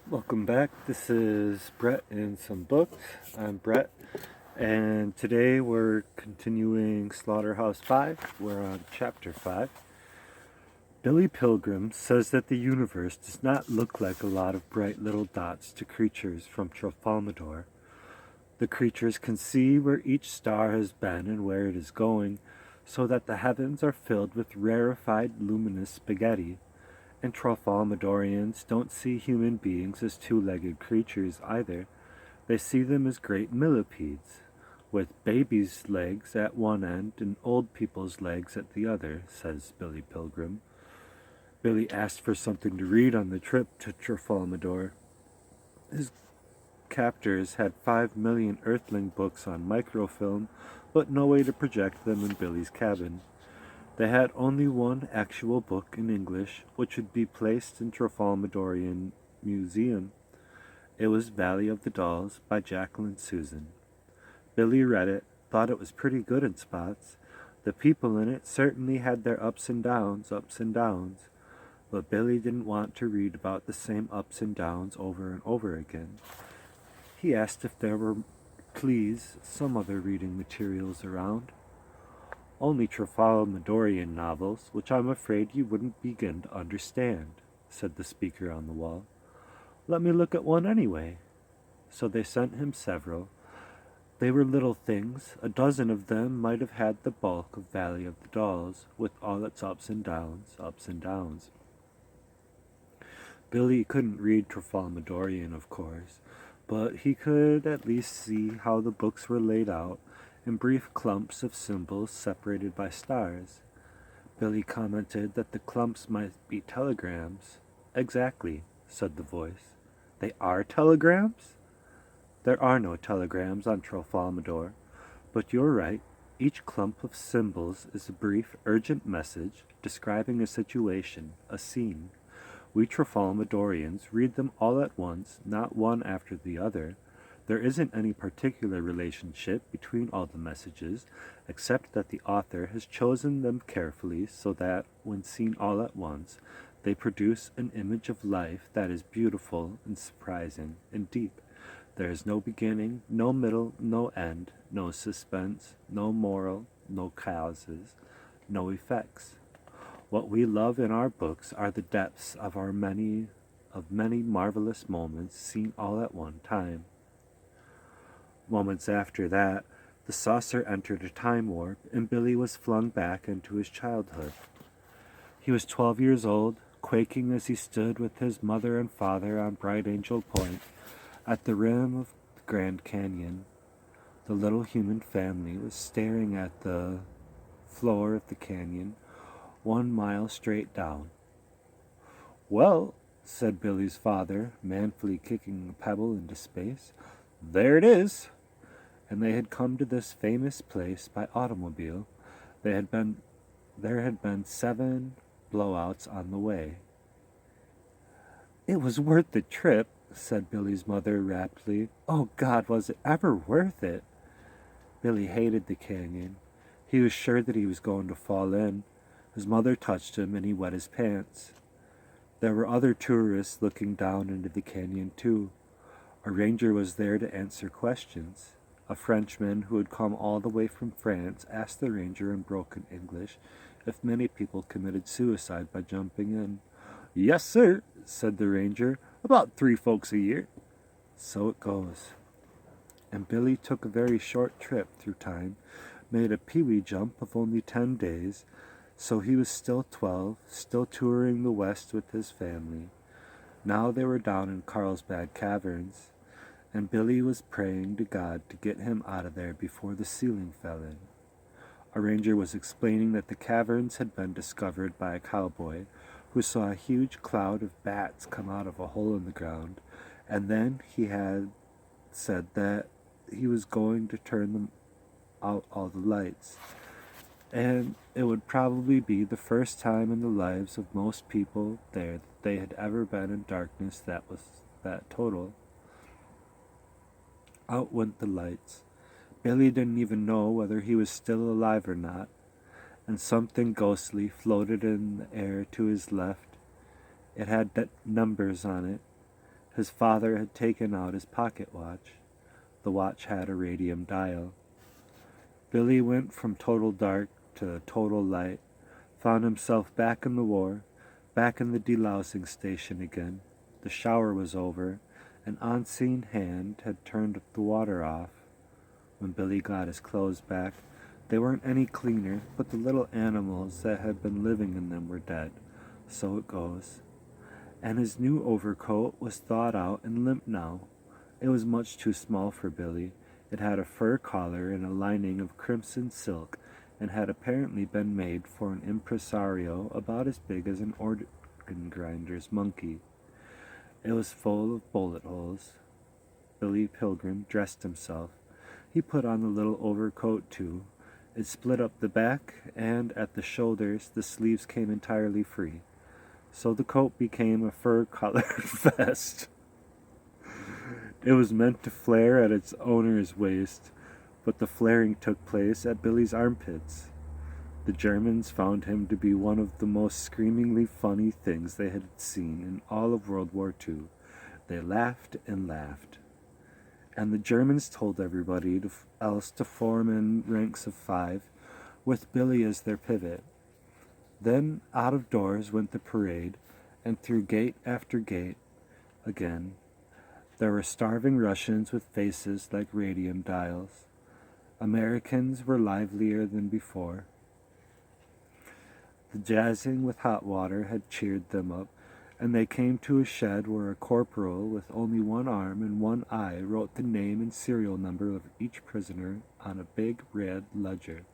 Welcome back. This is Brett and some books. I'm Brett, and today we're continuing Slaughterhouse 5. We're on chapter 5. Billy Pilgrim says that the universe does not look like a lot of bright little dots to creatures from Tralfamadore. The creatures can see where each star has been and where it is going, so that the heavens are filled with rarefied luminous spaghetti. And Tralfamadorians don't see human beings as two-legged creatures either. They see them as great millipedes, with babies' legs at one end and old people's legs at the other, says Billy Pilgrim. Billy asked for something to read on the trip to Tralfamadore. His captors had 5 million Earthling books on microfilm, but no way to project them in Billy's cabin. They had only one actual book in English, which would be placed in Tralfamadorian Museum. It was Valley of the Dolls by Jacqueline Susan. Billy read it, thought it was pretty good in spots. The people in it certainly had their ups and downs, but Billy didn't want to read about the same ups and downs over and over again. He asked if there were, please, some other reading materials around. Only Tralfamadorian novels, which I'm afraid you wouldn't begin to understand, said the speaker on the wall. Let me look at one anyway. So they sent him several. They were little things. A dozen of them might have had the bulk of Valley of the Dolls, with all its ups and downs, ups and downs. Billy couldn't read Tralfamadorian, of course, but he could at least see how the books were laid out in brief clumps of symbols separated by stars. Billy commented that the clumps might be telegrams. Exactly, said the voice. They are telegrams? There are no telegrams on Tralfamadore, but you're right. Each clump of symbols is a brief, urgent message describing a situation, a scene. We Tralfamadorians read them all at once, not one after the other. There isn't any particular relationship between all the messages, except that the author has chosen them carefully so that, when seen all at once, they produce an image of life that is beautiful and surprising and deep. There is no beginning, no middle, no end, no suspense, no moral, no causes, no effects. What we love in our books are the depths of many marvelous moments seen all at one time. Moments after that, the saucer entered a time warp, and Billy was flung back into his childhood. He was 12 years old, quaking as he stood with his mother and father on Bright Angel Point, at the rim of the Grand Canyon. The little human family was staring at the floor of the canyon, 1 mile straight down. Well, said Billy's father, manfully kicking a pebble into space, there it is. And they had come to this famous place by automobile. There had been 7 blowouts on the way. It was worth the trip, said Billy's mother raptly. Oh God, was it ever worth it? Billy hated the canyon. He was sure that he was going to fall in. His mother touched him and he wet his pants. There were other tourists looking down into the canyon too. A ranger was there to answer questions. A Frenchman who had come all the way from France asked the ranger in broken English if many people committed suicide by jumping in. Yes, sir, said the ranger. About 3 folks a year. So it goes. And Billy took a very short trip through time, made a peewee jump of only 10 days, so he was still 12, still touring the West with his family. Now they were down in Carlsbad Caverns, and Billy was praying to God to get him out of there before the ceiling fell in. A ranger was explaining that the caverns had been discovered by a cowboy who saw a huge cloud of bats come out of a hole in the ground, and then he had said that he was going to turn them out all the lights. And it would probably be the first time in the lives of most people there that they had ever been in darkness that was that total. Out went the lights. Billy didn't even know whether he was still alive or not, and something ghostly floated in the air to his left. It had numbers on it. His father had taken out his pocket watch. The watch had a radium dial. Billy went from total dark to total light, found himself back in the war, back in the delousing station again. The shower was over. An unseen hand had turned the water off. When Billy got his clothes back, they weren't any cleaner, but the little animals that had been living in them were dead. So it goes. And his new overcoat was thawed out and limp now. It was much too small for Billy. It had a fur collar and a lining of crimson silk, and had apparently been made for an impresario about as big as an organ grinder's monkey. It was full of bullet holes. Billy Pilgrim dressed himself. He put on the little overcoat too. It split up the back, and at the shoulders the sleeves came entirely free. So the coat became a fur-collared vest. It was meant to flare at its owner's waist, but the flaring took place at Billy's armpits. The Germans found him to be one of the most screamingly funny things they had seen in all of World War II. They laughed and laughed. And the Germans told everybody else to form in ranks of 5, with Billy as their pivot. Then out of doors went the parade, and through gate after gate again. There were starving Russians with faces like radium dials. Americans were livelier than before. The jazzing with hot water had cheered them up, and they came to a shed where a corporal with only one arm and one eye wrote the name and serial number of each prisoner on a big red ledger.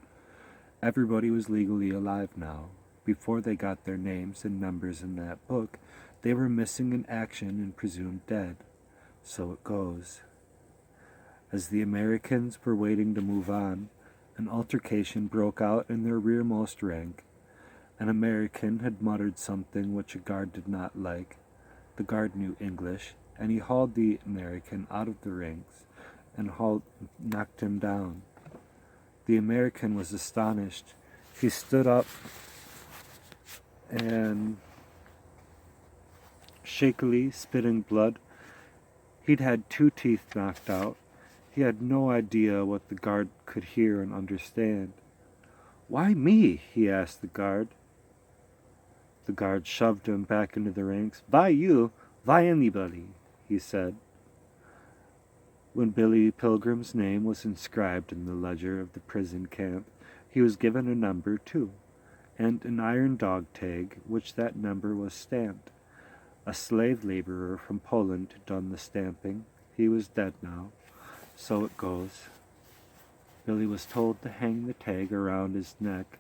Everybody was legally alive now. Before they got their names and numbers in that book, they were missing in action and presumed dead. So it goes. As the Americans were waiting to move on, an altercation broke out in their rearmost rank. An American had muttered something which a guard did not like. The guard knew English, and he hauled the American out of the ranks and knocked him down. The American was astonished. He stood up and, shakily spitting blood, he'd had 2 teeth knocked out. He had no idea what the guard could hear and understand. "Why me?" he asked the guard. The guard shoved him back into the ranks. "Why you? Why anybody?" he said. When Billy Pilgrim's name was inscribed in the ledger of the prison camp, he was given a number too, and an iron dog tag, which that number was stamped. A slave laborer from Poland had done the stamping. He was dead now. So it goes. Billy was told to hang the tag around his neck,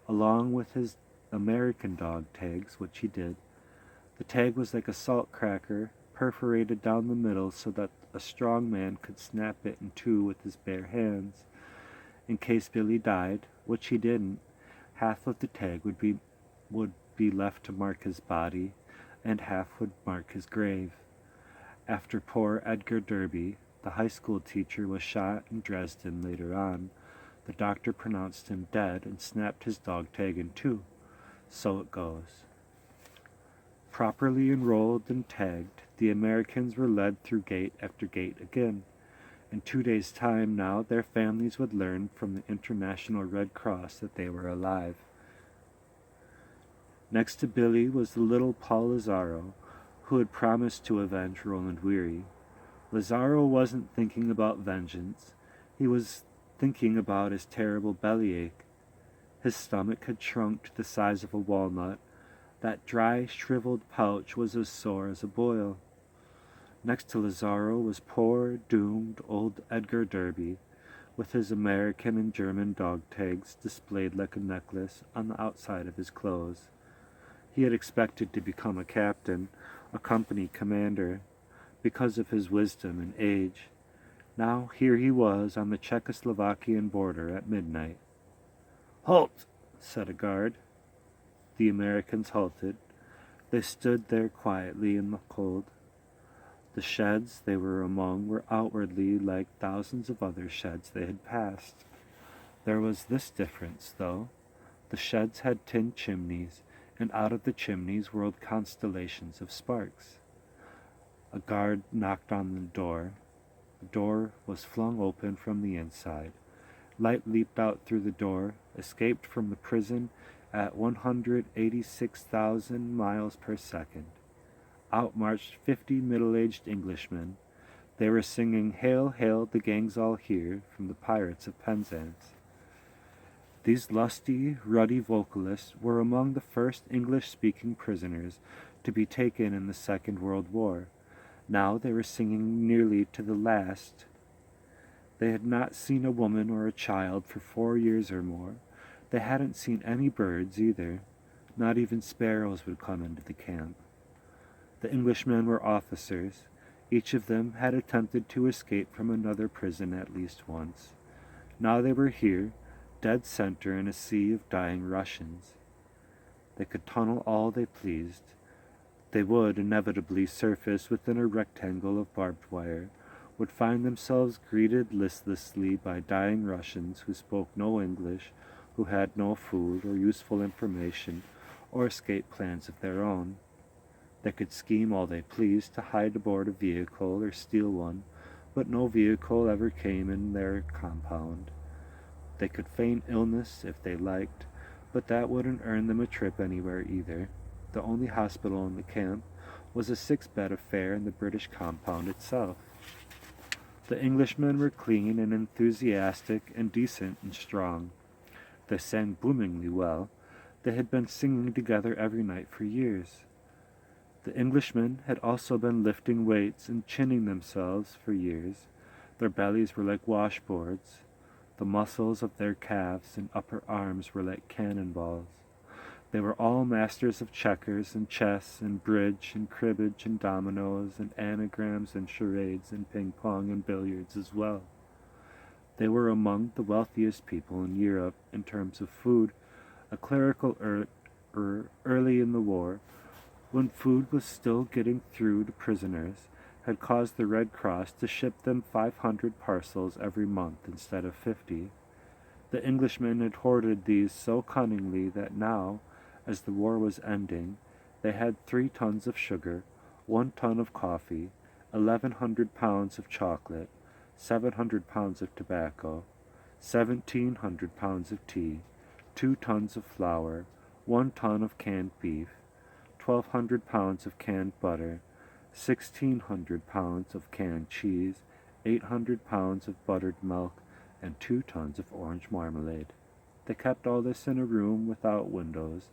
along with his American dog tags, which he did. The tag was like a salt cracker, perforated down the middle so that a strong man could snap it in 2 with his bare hands. In case Billy died, which he didn't, half of the tag would be left to mark his body, and half would mark his grave. After poor Edgar Derby, the high school teacher, was shot in Dresden later on, the doctor pronounced him dead and snapped his dog tag in 2. So it goes. Properly enrolled and tagged, the Americans were led through gate after gate again. In 2 days' time now, their families would learn from the International Red Cross that they were alive. Next to Billy was the little Paul Lazaro, who had promised to avenge Roland Weary. Lazaro wasn't thinking about vengeance. He was thinking about his terrible bellyache. His stomach had shrunk to the size of a walnut. That dry, shriveled pouch was as sore as a boil. Next to Lazaro was poor, doomed old Edgar Derby, with his American and German dog tags displayed like a necklace on the outside of his clothes. He had expected to become a captain, a company commander, because of his wisdom and age. Now here he was on the Czechoslovakian border at midnight. "Halt!" said a guard. The Americans halted. They stood there quietly in the cold. The sheds they were among were outwardly like thousands of other sheds they had passed. There was this difference, though. The sheds had tin chimneys, and out of the chimneys whirled constellations of sparks. A guard knocked on the door. The door was flung open from the inside. Light leaped out through the door, escaped from the prison at 186,000 miles per second. Out marched 50 middle-aged Englishmen. They were singing "Hail, Hail, the gang's all here" from the Pirates of Penzance. These lusty, ruddy vocalists were among the first English-speaking prisoners to be taken in the Second World War. Now they were singing nearly to the last. They had not seen a woman or a child for 4 years or more. They hadn't seen any birds either. Not even sparrows would come into the camp. The Englishmen were officers. Each of them had attempted to escape from another prison at least once. Now they were here, dead center in a sea of dying Russians. They could tunnel all they pleased. They would inevitably surface within a rectangle of barbed wire, would find themselves greeted listlessly by dying Russians who spoke no English, who had no food or useful information or escape plans of their own. They could scheme all they pleased to hide aboard a vehicle or steal one, but no vehicle ever came in their compound. They could feign illness if they liked, but that wouldn't earn them a trip anywhere either. The only hospital in the camp was a 6-bed affair in the British compound itself. The Englishmen were clean and enthusiastic and decent and strong. They sang boomingly well. They had been singing together every night for years. The Englishmen had also been lifting weights and chinning themselves for years. Their bellies were like washboards. The muscles of their calves and upper arms were like cannonballs. They were all masters of checkers and chess and bridge and cribbage and dominoes and anagrams and charades and ping-pong and billiards as well. They were among the wealthiest people in Europe in terms of food, a clerical early in the war, when food was still getting through to prisoners, had caused the Red Cross to ship them 500 parcels every month instead of 50. The Englishmen had hoarded these so cunningly that now, as the war was ending, they had 3 tons of sugar, 1 ton of coffee, 1,100 pounds of chocolate, 700 pounds of tobacco, 1,700 pounds of tea, 2 tons of flour, 1 ton of canned beef, 1,200 pounds of canned butter, 1,600 pounds of canned cheese, 800 pounds of buttered milk, and 2 tons of orange marmalade. They kept all this in a room without windows.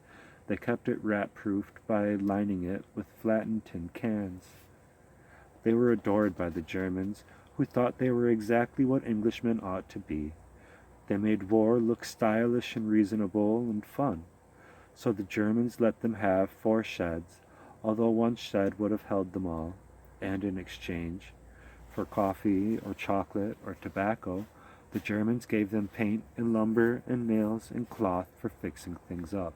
They kept it rat-proofed by lining it with flattened tin cans. They were adored by the Germans, who thought they were exactly what Englishmen ought to be. They made war look stylish and reasonable and fun. So the Germans let them have 4 sheds, although 1 shed would have held them all, and in exchange for coffee or chocolate or tobacco, the Germans gave them paint and lumber and nails and cloth for fixing things up.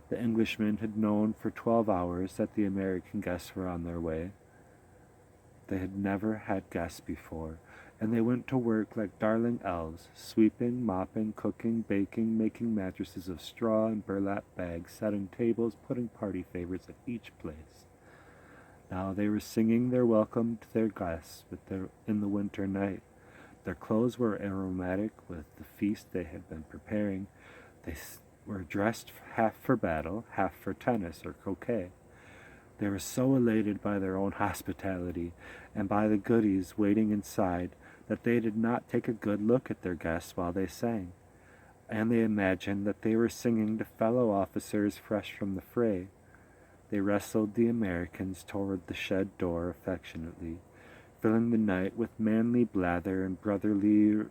The Englishmen had known for 12 hours that the American guests were on their way. They had never had guests before, and they went to work like darling elves, sweeping, mopping, cooking, baking, making mattresses of straw and burlap bags, setting tables, putting party favors at each place. Now they were singing their welcome to their guests in the winter night. Their clothes were aromatic with the feast they had been preparing. They were dressed half for battle, half for tennis or croquet. They were so elated by their own hospitality and by the goodies waiting inside that they did not take a good look at their guests while they sang, and they imagined that they were singing to fellow officers fresh from the fray. They wrestled the Americans toward the shed door affectionately, filling the night with manly blather and brotherly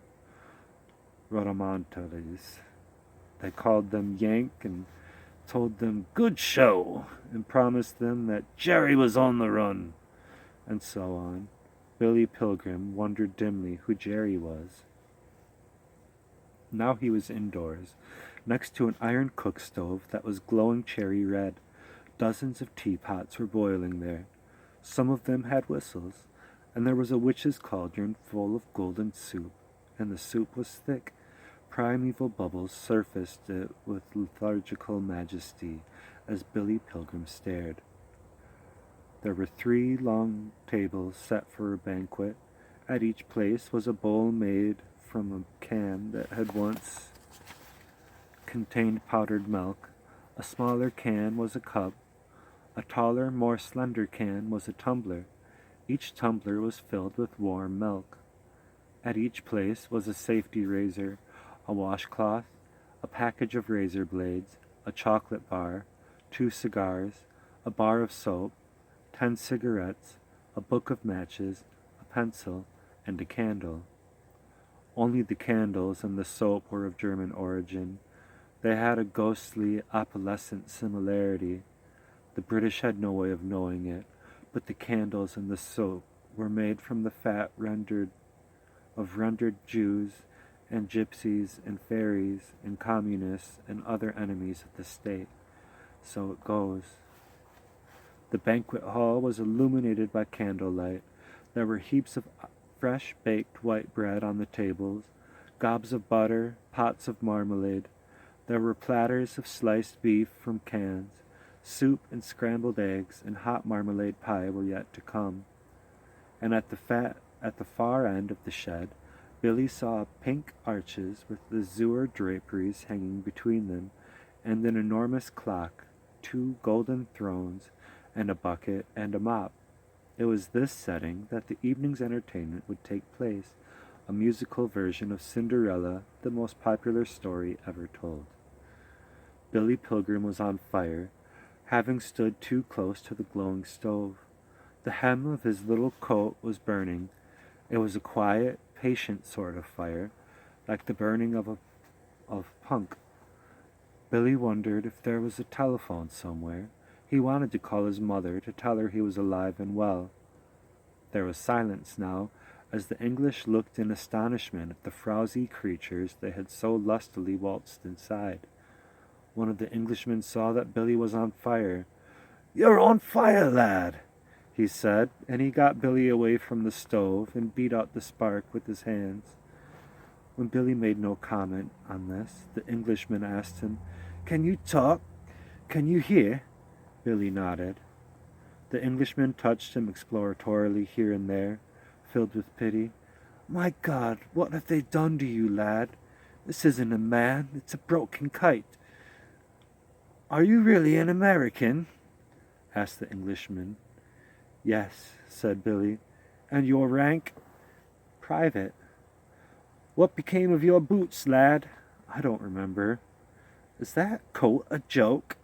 rhodomontades. They called them Yank and told them "good show" and promised them that Jerry was on the run, and so on. Billy Pilgrim wondered dimly who Jerry was. Now he was indoors, next to an iron cook stove that was glowing cherry red. Dozens of teapots were boiling there. Some of them had whistles, and there was a witch's cauldron full of golden soup, and the soup was thick. Primeval bubbles surfaced it with lethargical majesty as Billy Pilgrim stared. There were 3 long tables set for a banquet. At each place was a bowl made from a can that had once contained powdered milk. A smaller can was a cup. A taller, more slender can was a tumbler. Each tumbler was filled with warm milk. At each place was a safety razor, a washcloth, a package of razor blades, a chocolate bar, 2 cigars, a bar of soap, 10 cigarettes, a book of matches, a pencil, and a candle. Only the candles and the soap were of German origin. They had a ghostly, opalescent similarity. The British had no way of knowing it, but the candles and the soap were made from the fat rendered Jews and gypsies and fairies and communists and other enemies of the state. So it goes. The banquet hall was illuminated by candlelight. There were heaps of fresh baked white bread on the tables, gobs of butter, pots of marmalade. There were platters of sliced beef from cans. Soup and scrambled eggs and hot marmalade pie were yet to come. And at the far end of the shed, Billy saw pink arches with azure draperies hanging between them, and an enormous clock, 2 golden thrones, and a bucket and a mop. It was this setting that the evening's entertainment would take place, a musical version of Cinderella, the most popular story ever told. Billy Pilgrim was on fire, having stood too close to the glowing stove. The hem of his little coat was burning. It was a quiet, patient sort of fire, like the burning of punk. Billy wondered if there was a telephone somewhere. He wanted to call his mother to tell her he was alive and well. There was silence now, as the English looked in astonishment at the frowsy creatures they had so lustily waltzed inside. One of the Englishmen saw that Billy was on fire. "You're on fire, lad," he said, and he got Billy away from the stove and beat out the spark with his hands. When Billy made no comment on this, the Englishman asked him, "Can you talk? Can you hear?" Billy nodded. The Englishman touched him exploratorily here and there, filled with pity. "My God, what have they done to you, lad? This isn't a man, it's a broken kite." "Are you really an American?" asked the Englishman. "Yes," said Billy. "And your rank?" "Private." "What became of your boots, lad?" "I don't remember." "Is that coat a joke?"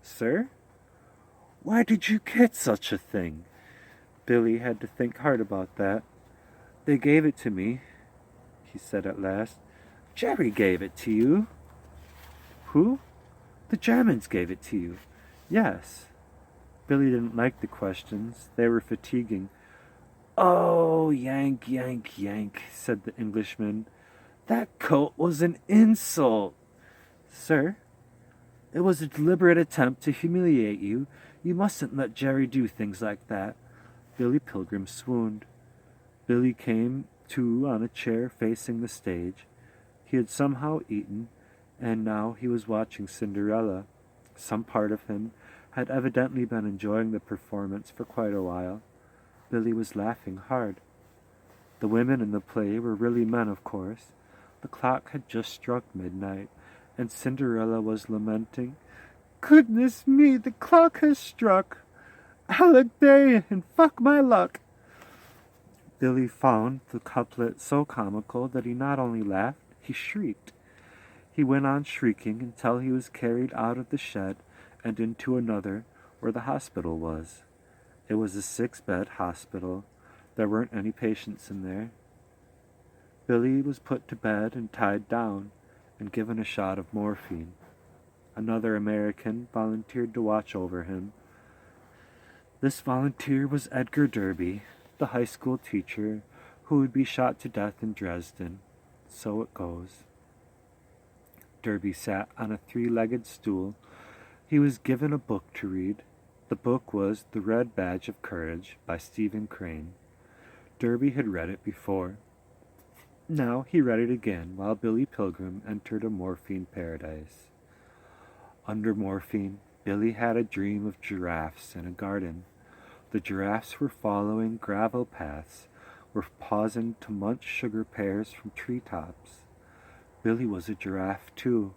"Sir?" "Why did you get such a thing?" Billy had to think hard about that. "They gave it to me," he said at last. "Jerry gave it to you." "Who?" "The Germans gave it to you." "Yes." Billy didn't like the questions. They were fatiguing. "Oh, yank, yank, yank," said the Englishman. "That coat was an insult." "Sir, it was a deliberate attempt to humiliate you. You mustn't let Jerry do things like that." Billy Pilgrim swooned. Billy came to on a chair facing the stage. He had somehow eaten, and now he was watching Cinderella. Some part of him had evidently been enjoying the performance for quite a while. Billy was laughing hard. The women in the play were really men, of course. The clock had just struck midnight, and Cinderella was lamenting, "Goodness me, the clock has struck! Alec day and fuck my luck!" Billy found the couplet so comical that he not only laughed, he shrieked. He went on shrieking until he was carried out of the shed and into another, where the hospital was. It was a 6-bed hospital. There weren't any patients in there. Billy was put to bed and tied down and given a shot of morphine. Another American volunteered to watch over him. This volunteer was Edgar Derby, the high school teacher who would be shot to death in Dresden. So it goes. Derby sat on a 3-legged stool. He was given a book to read. The book was The Red Badge of Courage by Stephen Crane. Derby had read it before. Now he read it again while Billy Pilgrim entered a morphine paradise. Under morphine, Billy had a dream of giraffes in a garden. The giraffes were following gravel paths, were pausing to munch sugar pears from treetops. Billy was a giraffe, too.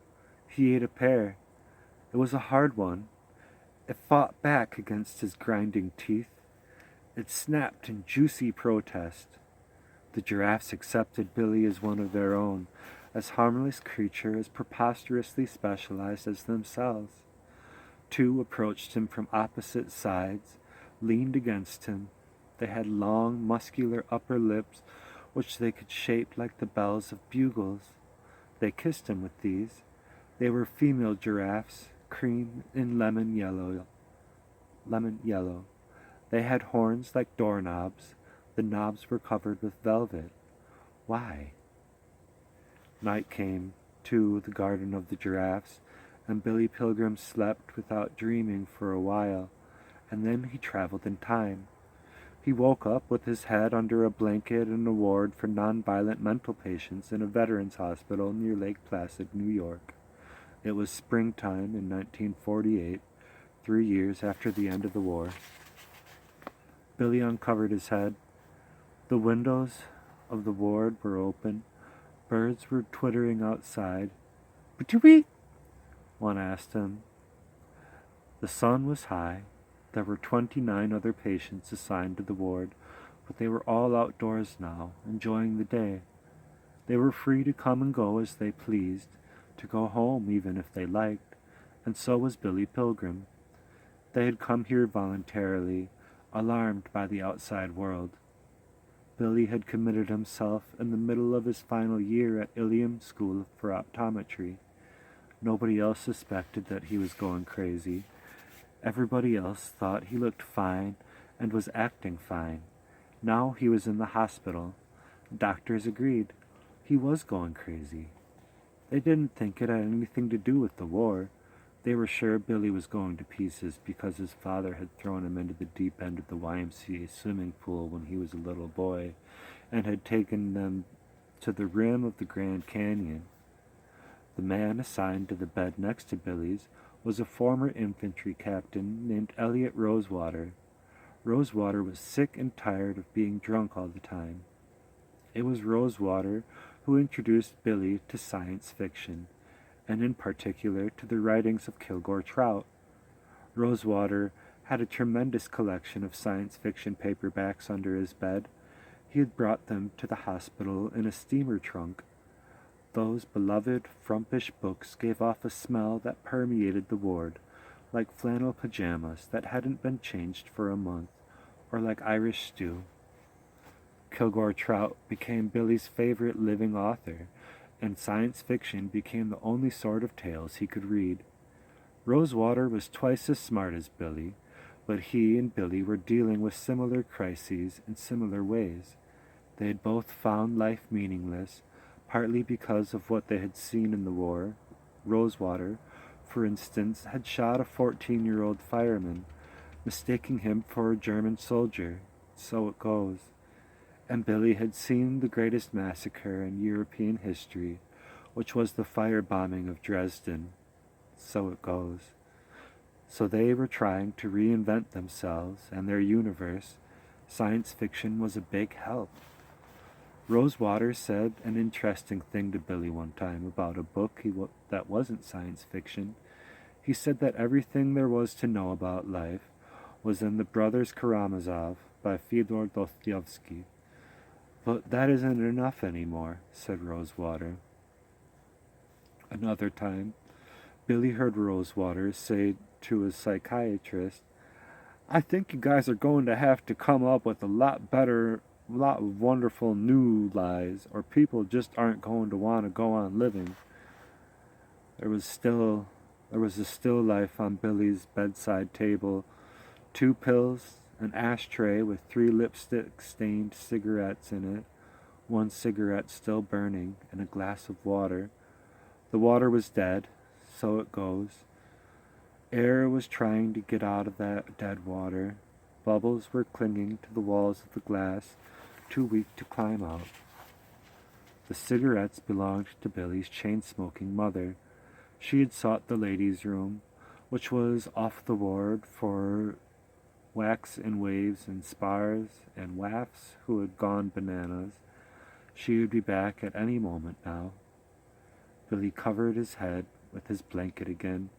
He ate a pear. It was a hard one. It fought back against his grinding teeth. It snapped in juicy protest. The giraffes accepted Billy as one of their own, as harmless creature as preposterously specialized as themselves. Two approached him from opposite sides, leaned against him. They had long, muscular upper lips which they could shape like the bells of bugles. They kissed him with these. They were female giraffes, cream and lemon yellow. They had horns like doorknobs. The knobs were covered with velvet. Why? Night came to the garden of the giraffes, and Billy Pilgrim slept without dreaming for a while, and then he traveled in time. He woke up with his head under a blanket in a ward for nonviolent mental patients in a veterans hospital near Lake Placid, New York. It was springtime in 1948, 3 years after the end of the war. Billy uncovered his head. The windows of the ward were open. Birds were twittering outside. "Patooey?" one asked him. The sun was high. There were 29 other patients assigned to the ward, but they were all outdoors now, enjoying the day. They were free to come and go as they pleased, to go home even if they liked, and so was Billy Pilgrim. They had come here voluntarily, alarmed by the outside world. Billy had committed himself in the middle of his final year at Ilium School for Optometry. Nobody else suspected that he was going crazy. Everybody else thought he looked fine and was acting fine. Now he was in the hospital. Doctors agreed. He was going crazy. They didn't think it had anything to do with the war. They were sure Billy was going to pieces because his father had thrown him into the deep end of the YMCA swimming pool when he was a little boy and had taken them to the rim of the Grand Canyon. The man assigned to the bed next to Billy's was a former infantry captain named Elliot Rosewater. Rosewater was sick and tired of being drunk all the time. It was Rosewater who introduced Billy to science fiction, and in particular to the writings of Kilgore Trout. Rosewater had a tremendous collection of science fiction paperbacks under his bed. He had brought them to the hospital in a steamer trunk. Those beloved, frumpish books gave off a smell that permeated the ward, like flannel pajamas that hadn't been changed for a month, or like Irish stew. Kilgore Trout became Billy's favorite living author, and science fiction became the only sort of tales he could read. Rosewater was twice as smart as Billy, but he and Billy were dealing with similar crises in similar ways. They had both found life meaningless, partly because of what they had seen in the war. Rosewater, for instance, had shot a 14-year-old fireman, mistaking him for a German soldier. So it goes. And Billy had seen the greatest massacre in European history, which was the firebombing of Dresden. So it goes. So they were trying to reinvent themselves and their universe. Science fiction was a big help. Rosewater said an interesting thing to Billy one time about a book that wasn't science fiction. He said that everything there was to know about life was in The Brothers Karamazov by Fyodor Dostoevsky. But that isn't enough anymore, said Rosewater. Another time, Billy heard Rosewater say to a psychiatrist, "I think you guys are going to have to come up with a lot of wonderful new lies, or people just aren't going to want to go on living." There was a still life on Billy's bedside table, 2 pills, an ashtray with 3 lipstick-stained cigarettes in it, 1 cigarette still burning, and a glass of water. The water was dead, so it goes. Air was trying to get out of that dead water. Bubbles were clinging to the walls of the glass, too weak to climb out. The cigarettes belonged to Billy's chain-smoking mother. She had sought the ladies' room, which was off the ward for whacks and waves and spars and wafts who had gone bananas. She would be back at any moment now. Billy covered his head with his blanket again.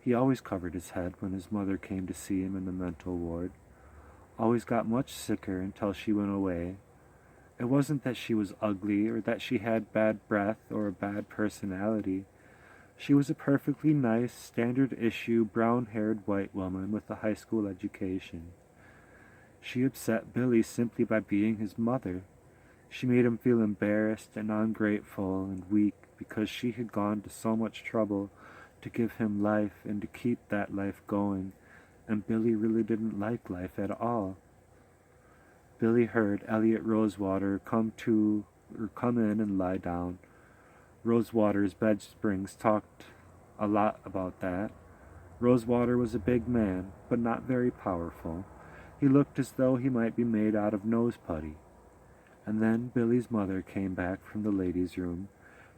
He always covered his head when his mother came to see him in the mental ward. Always got much sicker until she went away. It wasn't that she was ugly or that she had bad breath or a bad personality. She was a perfectly nice, standard-issue, brown-haired white woman with a high school education. She upset Billy simply by being his mother. She made him feel embarrassed and ungrateful and weak because she had gone to so much trouble to give him life and to keep that life going, and Billy really didn't like life at all. Billy heard Elliot Rosewater come in and lie down. Rosewater's bed springs talked a lot about that. Rosewater was a big man, but not very powerful. He looked as though he might be made out of nose putty. And then Billy's mother came back from the ladies' room,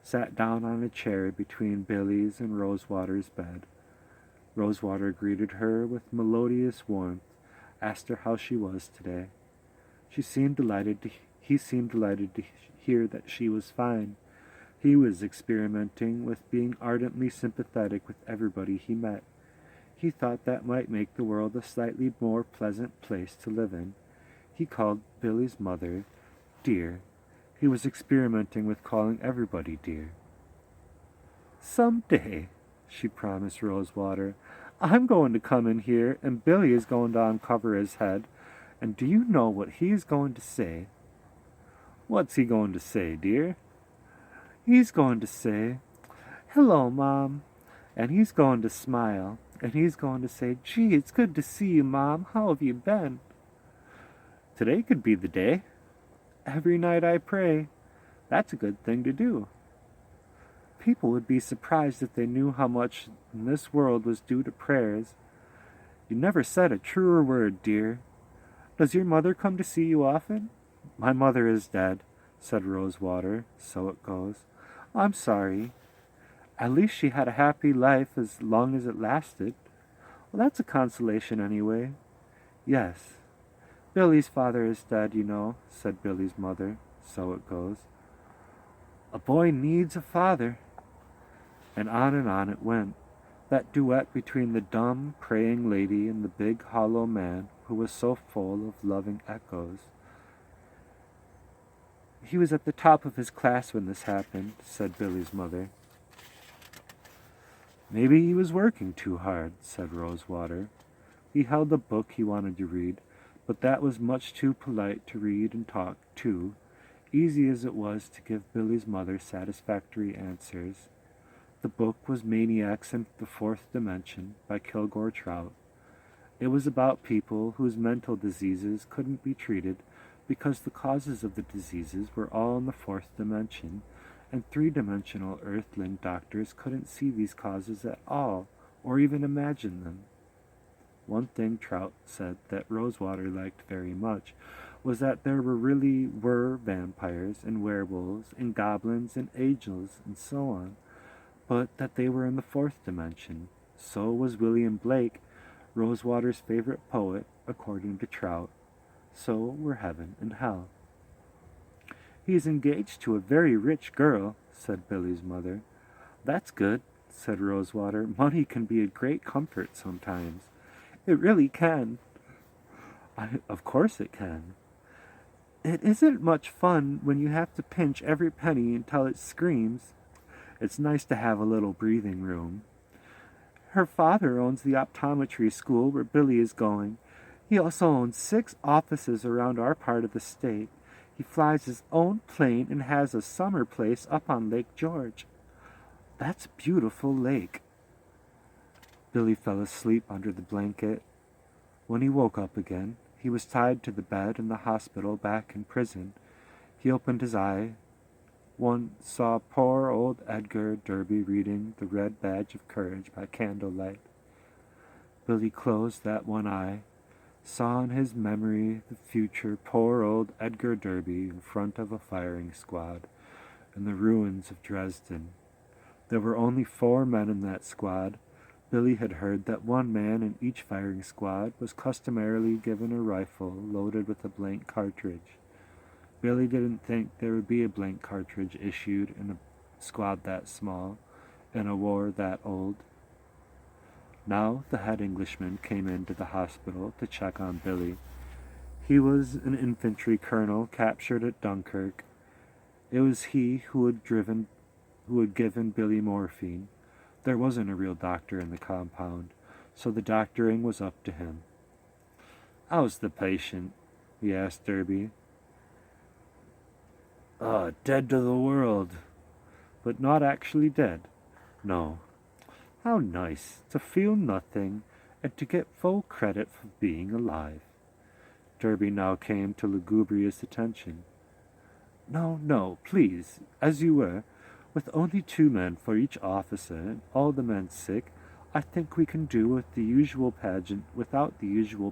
sat down on a chair between Billy's and Rosewater's bed. Rosewater greeted her with melodious warmth, asked her how she was today. He seemed delighted to hear that she was fine. He was experimenting with being ardently sympathetic with everybody he met. He thought that might make the world a slightly more pleasant place to live in. He called Billy's mother dear. He was experimenting with calling everybody dear. "Someday," she promised Rosewater, "I'm going to come in here and Billy is going to uncover his head. And do you know what he's going to say?" "What's he going to say, dear?" "He's going to say, 'Hello, Mom.' And he's going to smile. And he's going to say, 'Gee, it's good to see you, Mom. How have you been?' Today could be the day. Every night I pray. That's a good thing to do. People would be surprised if they knew how much in this world was due to prayers. You never said a truer word, dear. Does your mother come to see you often?" "My mother is dead," said Rosewater. "So it goes." "I'm sorry." "At least she had a happy life as long as it lasted." "Well, that's a consolation anyway." "Yes. Billy's father is dead, you know," said Billy's mother. "So it goes." "A boy needs a father." And on it went. That duet between the dumb, praying lady and the big, hollow man who was so full of loving echoes. "He was at the top of his class when this happened," said Billy's mother. "Maybe he was working too hard," said Rosewater. He held a book he wanted to read, but that was much too polite to read and talk, too, easy as it was to give Billy's mother satisfactory answers. The book was Maniacs in the Fourth Dimension by Kilgore Trout. It was about people whose mental diseases couldn't be treated because the causes of the diseases were all in the fourth dimension, and three-dimensional earthling doctors couldn't see these causes at all, or even imagine them. One thing Trout said that Rosewater liked very much was that there really were vampires and werewolves and goblins and angels and so on, but that they were in the fourth dimension. So was William Blake, Rosewater's favorite poet, according to Trout. So were heaven and hell. "He is engaged to a very rich girl," said Billy's mother. "That's good," said Rosewater. "Money can be a great comfort sometimes. It really can." Of course it can." "It isn't much fun when you have to pinch every penny until it screams. It's nice to have a little breathing room." "Her father owns the optometry school where Billy is going. He also owns 6 offices around our part of the state. He flies his own plane and has a summer place up on Lake George." "That's a beautiful lake." Billy fell asleep under the blanket. When he woke up again, he was tied to the bed in the hospital back in prison. He opened his eye. One saw poor old Edgar Derby reading The Red Badge of Courage by candlelight. Billy closed that one eye, saw in his memory the future poor old Edgar Derby in front of a firing squad in the ruins of Dresden. There were only 4 men in that squad, Billy had heard that one man in each firing squad was customarily given a rifle loaded with a blank cartridge. Billy didn't think there would be a blank cartridge issued in a squad that small, in a war that old. Now the head Englishman came into the hospital to check on Billy. He was an infantry colonel captured at Dunkirk. It was he who had given Billy morphine. There wasn't a real doctor in the compound, so the doctoring was up to him. "How's the patient?" he asked Derby. Dead to the world. But not actually dead. No. How nice to feel nothing and to get full credit for being alive. Derby now came to lugubrious attention. No, please, as you were. With only 2 men for each officer and all the men sick, I think we can do without the usual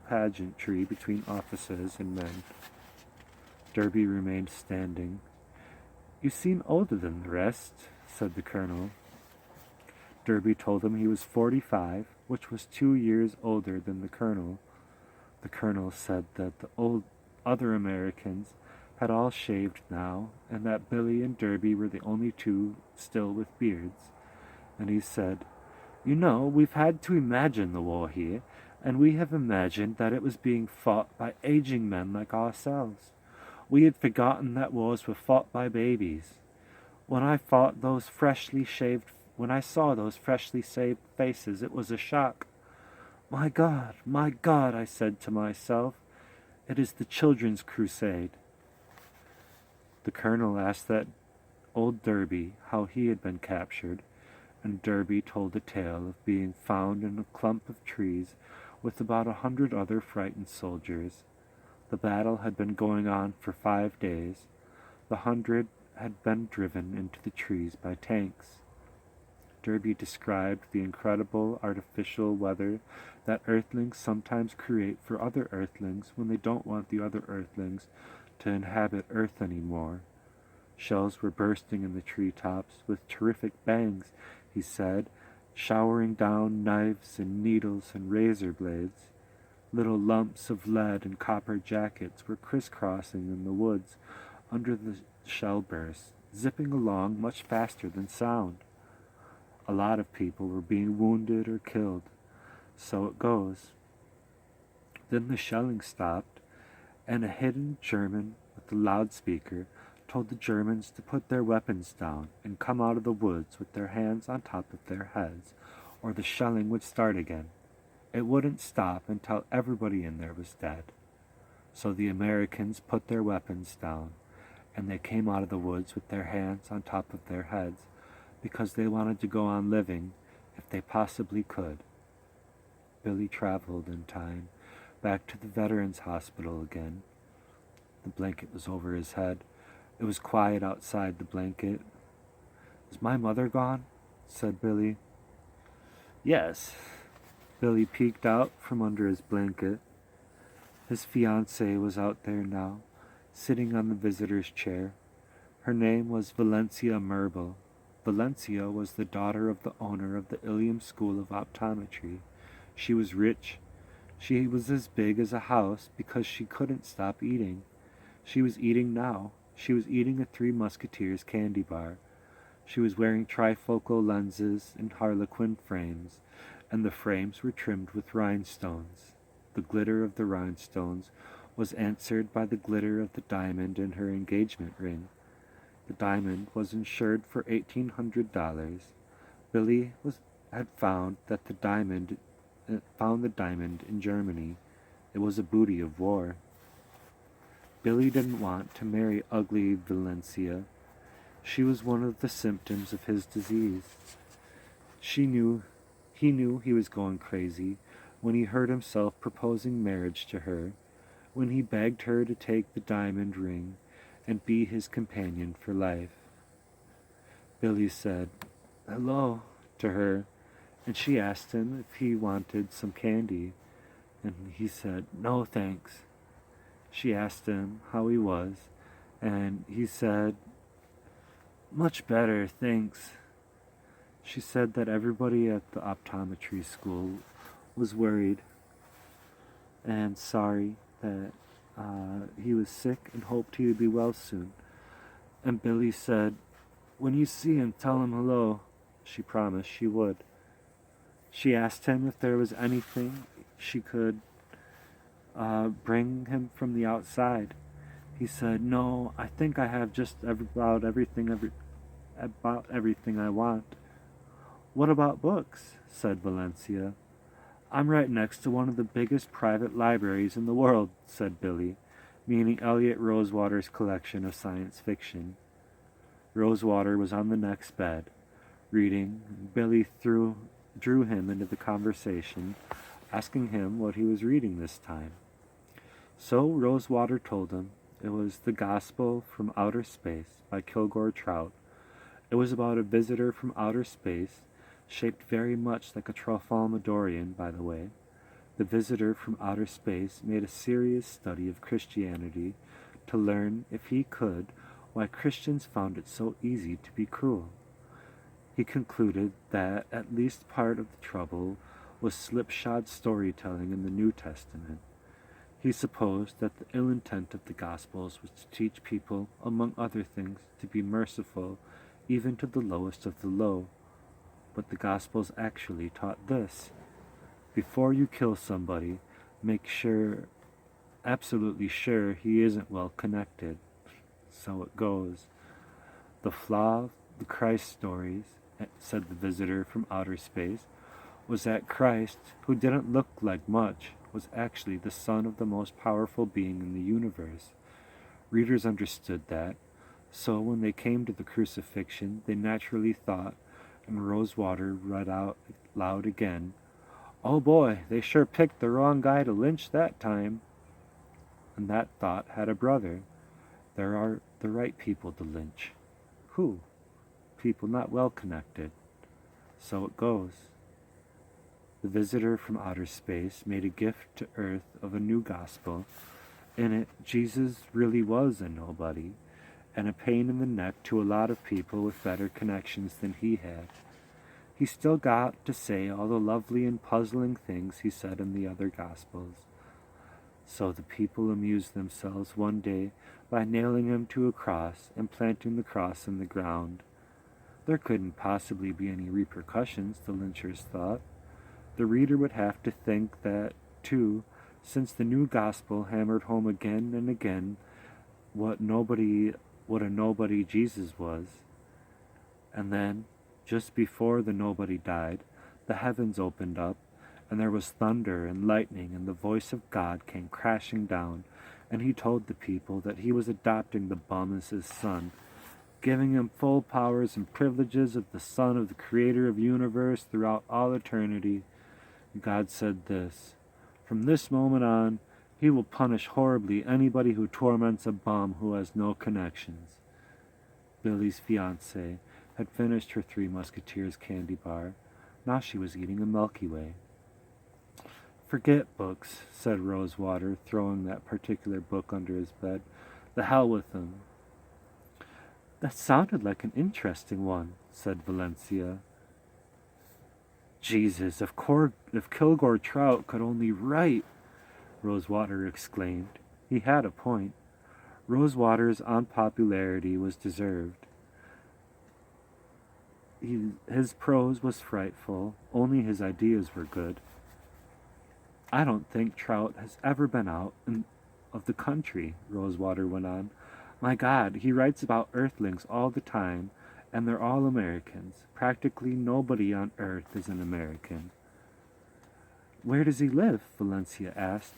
pageantry between officers and men. Derby remained standing. "You seem older than the rest," said the colonel. Derby told him he was 45, which was 2 years older than the colonel. The colonel said that the other Americans had all shaved now, and that Billy and Derby were the only 2 still with beards. And he said, "You know, we've had to imagine the war here, and we have imagined that it was being fought by aging men like ourselves. We had forgotten that wars were fought by babies. When I saw those freshly shaved faces, it was a shock. My God, I said to myself, it is the children's crusade." The colonel asked that old Derby how he had been captured, and Derby told a tale of being found in a clump of trees with about 100 other frightened soldiers. The battle had been going on for 5 days. The 100 had been driven into the trees by tanks. Derby described the incredible artificial weather that Earthlings sometimes create for other Earthlings when they don't want the other Earthlings to inhabit Earth anymore. Shells were bursting in the treetops with terrific bangs, he said, showering down knives and needles and razor blades. Little lumps of lead and copper jackets were crisscrossing in the woods under the shell bursts, zipping along much faster than sound. A lot of people were being wounded or killed. So it goes. Then the shelling stopped, and a hidden German with a loudspeaker told the Germans to put their weapons down and come out of the woods with their hands on top of their heads, or the shelling would start again. It wouldn't stop until everybody in there was dead. So the Americans put their weapons down, and they came out of the woods with their hands on top of their heads, because they wanted to go on living if they possibly could. Billy traveled in time, back to the Veterans Hospital again. The blanket was over his head. It was quiet outside the blanket. "Is my mother gone?" said Billy. "Yes." Billy peeked out from under his blanket. His fiancée was out there now, sitting on the visitor's chair. Her name was Valencia Merble. Valencia was the daughter of the owner of the Ilium School of Optometry. She was rich. She was as big as a house because she couldn't stop eating. She was eating now. She was eating a Three Musketeers candy bar. She was wearing trifocal lenses and harlequin frames, and the frames were trimmed with rhinestones. The glitter of the rhinestones was answered by the glitter of the diamond in her engagement ring. The diamond was insured for $1,800. Billy had found the diamond in Germany. It was a booty of war. Billy didn't want to marry ugly Valencia. She was one of the symptoms of his disease. He knew he was going crazy when he heard himself proposing marriage to her, when he begged her to take the diamond ring and be his companion for life. Billy said, "Hello," to her, and she asked him if he wanted some candy, and he said, "No, thanks." She asked him how he was, and he said, "Much better, thanks." She said that everybody at the optometry school was worried and sorry that he was sick and hoped he would be well soon. And Billy said, "When you see him, tell him hello." She promised she would. She asked him if there was anything she could bring him from the outside. He said, "No, I think I have just about everything I want." "What about books?" said Valencia. "I'm right next to one of the biggest private libraries in the world," said Billy, meaning Elliot Rosewater's collection of science fiction. Rosewater was on the next bed, reading. Billy drew him into the conversation, asking him what he was reading this time. So Rosewater told him it was The Gospel from Outer Space by Kilgore Trout. It was about a visitor from outer space, shaped very much like a Tralfamadorian, by the way. The visitor from outer space made a serious study of Christianity to learn, if he could, why Christians found it so easy to be cruel. He concluded that at least part of the trouble was slipshod storytelling in the New Testament. He supposed that the ill intent of the Gospels was to teach people, among other things, to be merciful even to the lowest of the low. But the Gospels actually taught this: before you kill somebody, make absolutely sure he isn't well connected. So it goes. The flaw of the Christ stories, said the visitor from outer space, was that Christ, who didn't look like much, was actually the son of the most powerful being in the universe. Readers understood that, so when they came to the crucifixion, they naturally thought, and Rosewater read out loud again, "Oh boy, they sure picked the wrong guy to lynch that time." And that thought had a brother. There are the right people to lynch. Who? People not well connected. So it goes. The visitor from outer space made a gift to Earth of a new gospel. In it, Jesus really was a nobody, and a pain in the neck to a lot of people with better connections than he had. He still got to say all the lovely and puzzling things he said in the other Gospels. So the people amused themselves one day by nailing him to a cross and planting the cross in the ground. There couldn't possibly be any repercussions, the lynchers thought. The reader would have to think that, too, since the new gospel hammered home again and again what a nobody Jesus was. And then, just before the nobody died, the heavens opened up, and there was thunder and lightning, and the voice of God came crashing down, and he told the people that he was adopting the bum as his son, giving him full powers and privileges of the Son of the Creator of the universe throughout all eternity. God said this: "From this moment on, he will punish horribly anybody who torments a bum who has no connections." Billy's fiancée had finished her Three Musketeers candy bar. Now she was eating a Milky Way. "Forget books," said Rosewater, throwing that particular book under his bed. "The hell with them." "That sounded like an interesting one," said Valencia. "Jesus, if Kilgore Trout could only write!" Rosewater exclaimed. He had a point. Rosewater's unpopularity was deserved. His prose was frightful, only his ideas were good. "I don't think Trout has ever been out of the country," Rosewater went on. "My God, he writes about Earthlings all the time, and they're all Americans. Practically nobody on Earth is an American." "Where does he live?" Valencia asked.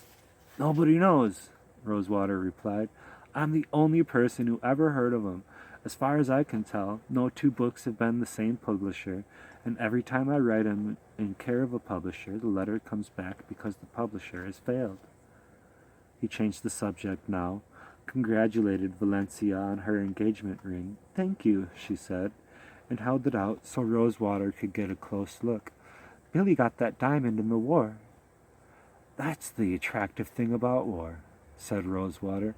"Nobody knows," Rosewater replied. "I'm the only person who ever heard of him. As far as I can tell, no two books have been the same publisher, and every time I write him in care of a publisher, the letter comes back because the publisher has failed." He changed the subject now, congratulated Valencia on her engagement ring. "Thank you," she said, and held it out so Rosewater could get a close look. "Billy got that diamond in the war." "That's the attractive thing about war," said Rosewater.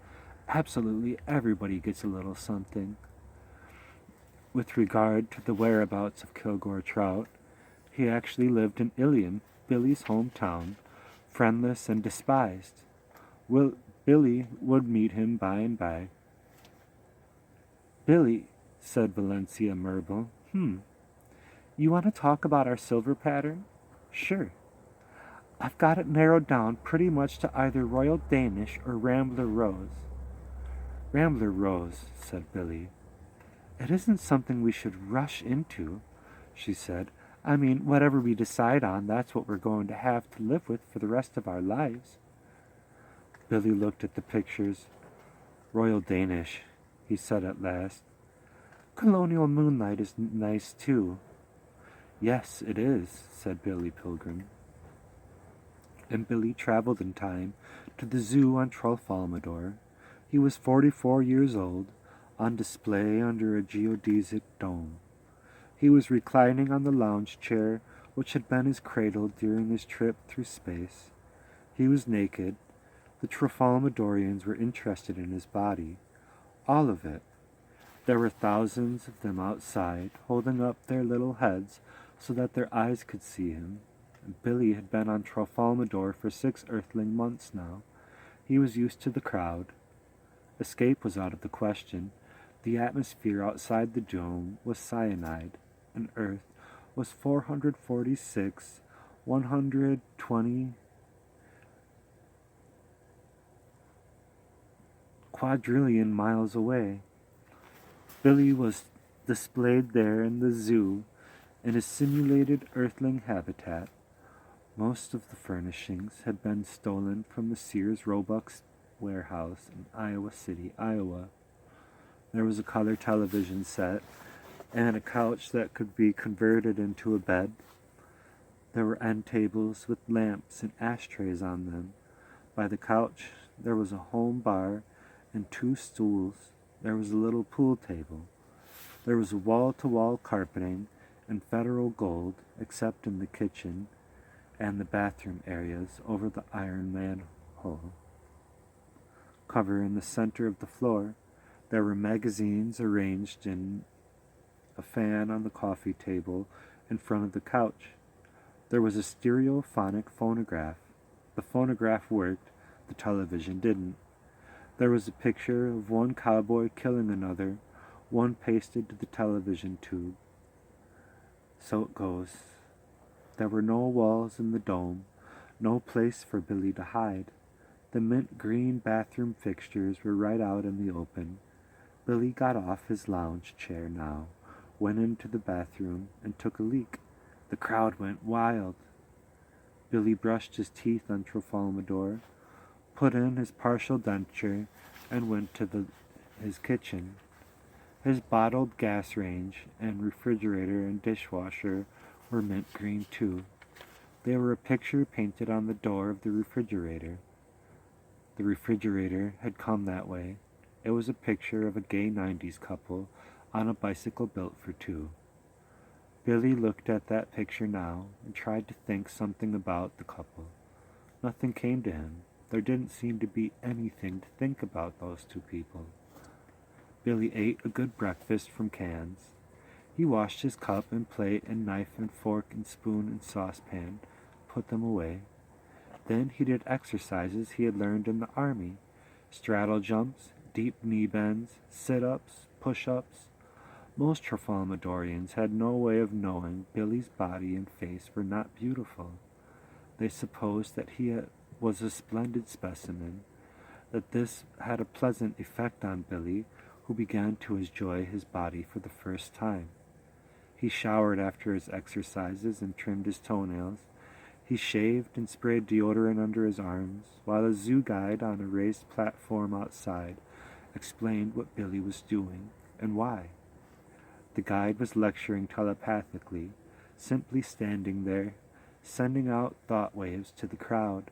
"Absolutely everybody gets a little something." with regard to the whereabouts of Kilgore Trout, he actually lived in Ilion, Billy's hometown, friendless and despised. Billy would meet him by and by. "Billy," said Valencia Merble, you want to talk about our silver pattern?" "Sure. I've got it narrowed down pretty much to either Royal Danish or Rambler Rose." "Rambler Rose," said Billy. "It isn't something we should rush into," she said. "I mean, whatever we decide on, that's what we're going to have to live with for the rest of our lives." Billy looked at the pictures. "Royal Danish," he said at last. "Colonial moonlight is nice, too." "Yes, it is," said Billy Pilgrim. And Billy traveled in time to the zoo on Tralfamadore. He was 44 years old, on display under a geodesic dome. He was reclining on the lounge chair which had been his cradle during his trip through space. He was naked. The Tralfamadorians were interested in his body. All of it. There were thousands of them outside, holding up their little heads so that their eyes could see him. Billy had been on Tralfamadore for 6 earthling months now. He was used to the crowd. Escape was out of the question. The atmosphere outside the dome was cyanide, and Earth was 446, 120 quadrillion miles away. Billy was displayed there in the zoo in a simulated earthling habitat. Most of the furnishings had been stolen from the Sears Roebuck's warehouse in Iowa City, Iowa. There was a color television set and a couch that could be converted into a bed. There were end tables with lamps and ashtrays on them. By the couch there was a home bar and 2 stools. There was a little pool table. There was wall-to-wall carpeting and federal gold, except in the kitchen and the bathroom areas over the iron manhole cover in the center of the floor. There were magazines arranged in a fan on the coffee table in front of the couch. There was a stereophonic phonograph. The phonograph worked, the television didn't. There was a picture of one cowboy killing another, one pasted to the television tube. So it goes. There were no walls in the dome, no place for Billy to hide. The mint green bathroom fixtures were right out in the open. Billy got off his lounge chair now, went into the bathroom, and took a leak. The crowd went wild. Billy brushed his teeth on Tralfamadore, put in his partial denture, and went to his kitchen. His bottled gas range and refrigerator and dishwasher were mint green too. They were a picture painted on the door of the refrigerator. The refrigerator had come that way. It was a picture of a gay 90s couple on a bicycle built for 2. Billy looked at that picture now and tried to think something about the couple. Nothing came to him. There didn't seem to be anything to think about those 2 people. Billy ate a good breakfast from cans. He washed his cup and plate and knife and fork and spoon and saucepan, put them away. Then he did exercises he had learned in the army. Straddle jumps, deep knee bends, sit-ups, push-ups. Most Tralfamadorians had no way of knowing Billy's body and face were not beautiful. They supposed that he was a splendid specimen, that this had a pleasant effect on Billy, who began to enjoy his body for the first time. He showered after his exercises and trimmed his toenails. He shaved and sprayed deodorant under his arms, while a zoo guide on a raised platform outside explained what Billy was doing and why. The guide was lecturing telepathically, simply standing there, sending out thought waves to the crowd.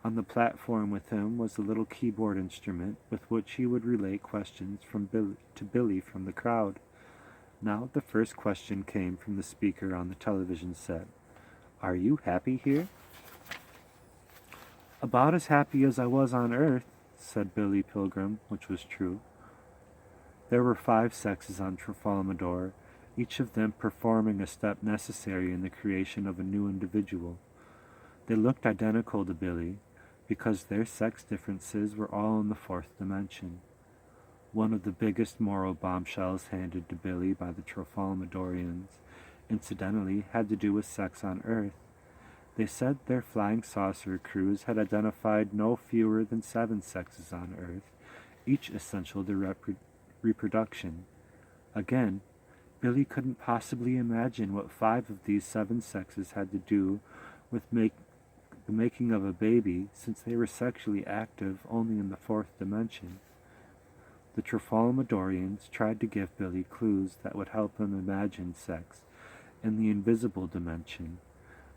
On the platform with him was a little keyboard instrument with which he would relay questions from Billy from the crowd. Now the first question came from the speaker on the television set. "Are you happy here?" "About as happy as I was on Earth," said Billy Pilgrim, which was true. There were 5 sexes on Trafalmador, each of them performing a step necessary in the creation of a new individual. They looked identical to Billy, because their sex differences were all in the 4th dimension. One of the biggest moral bombshells handed to Billy by the Trafalmadorians, incidentally, had to do with sex on Earth. They said their flying saucer crews had identified no fewer than 7 sexes on Earth, each essential to reproduction. Again, Billy couldn't possibly imagine what 5 of these 7 sexes had to do with the making of a baby, since they were sexually active only in the 4th dimension. The Trafalmadorians tried to give Billy clues that would help him imagine sex in the invisible dimension.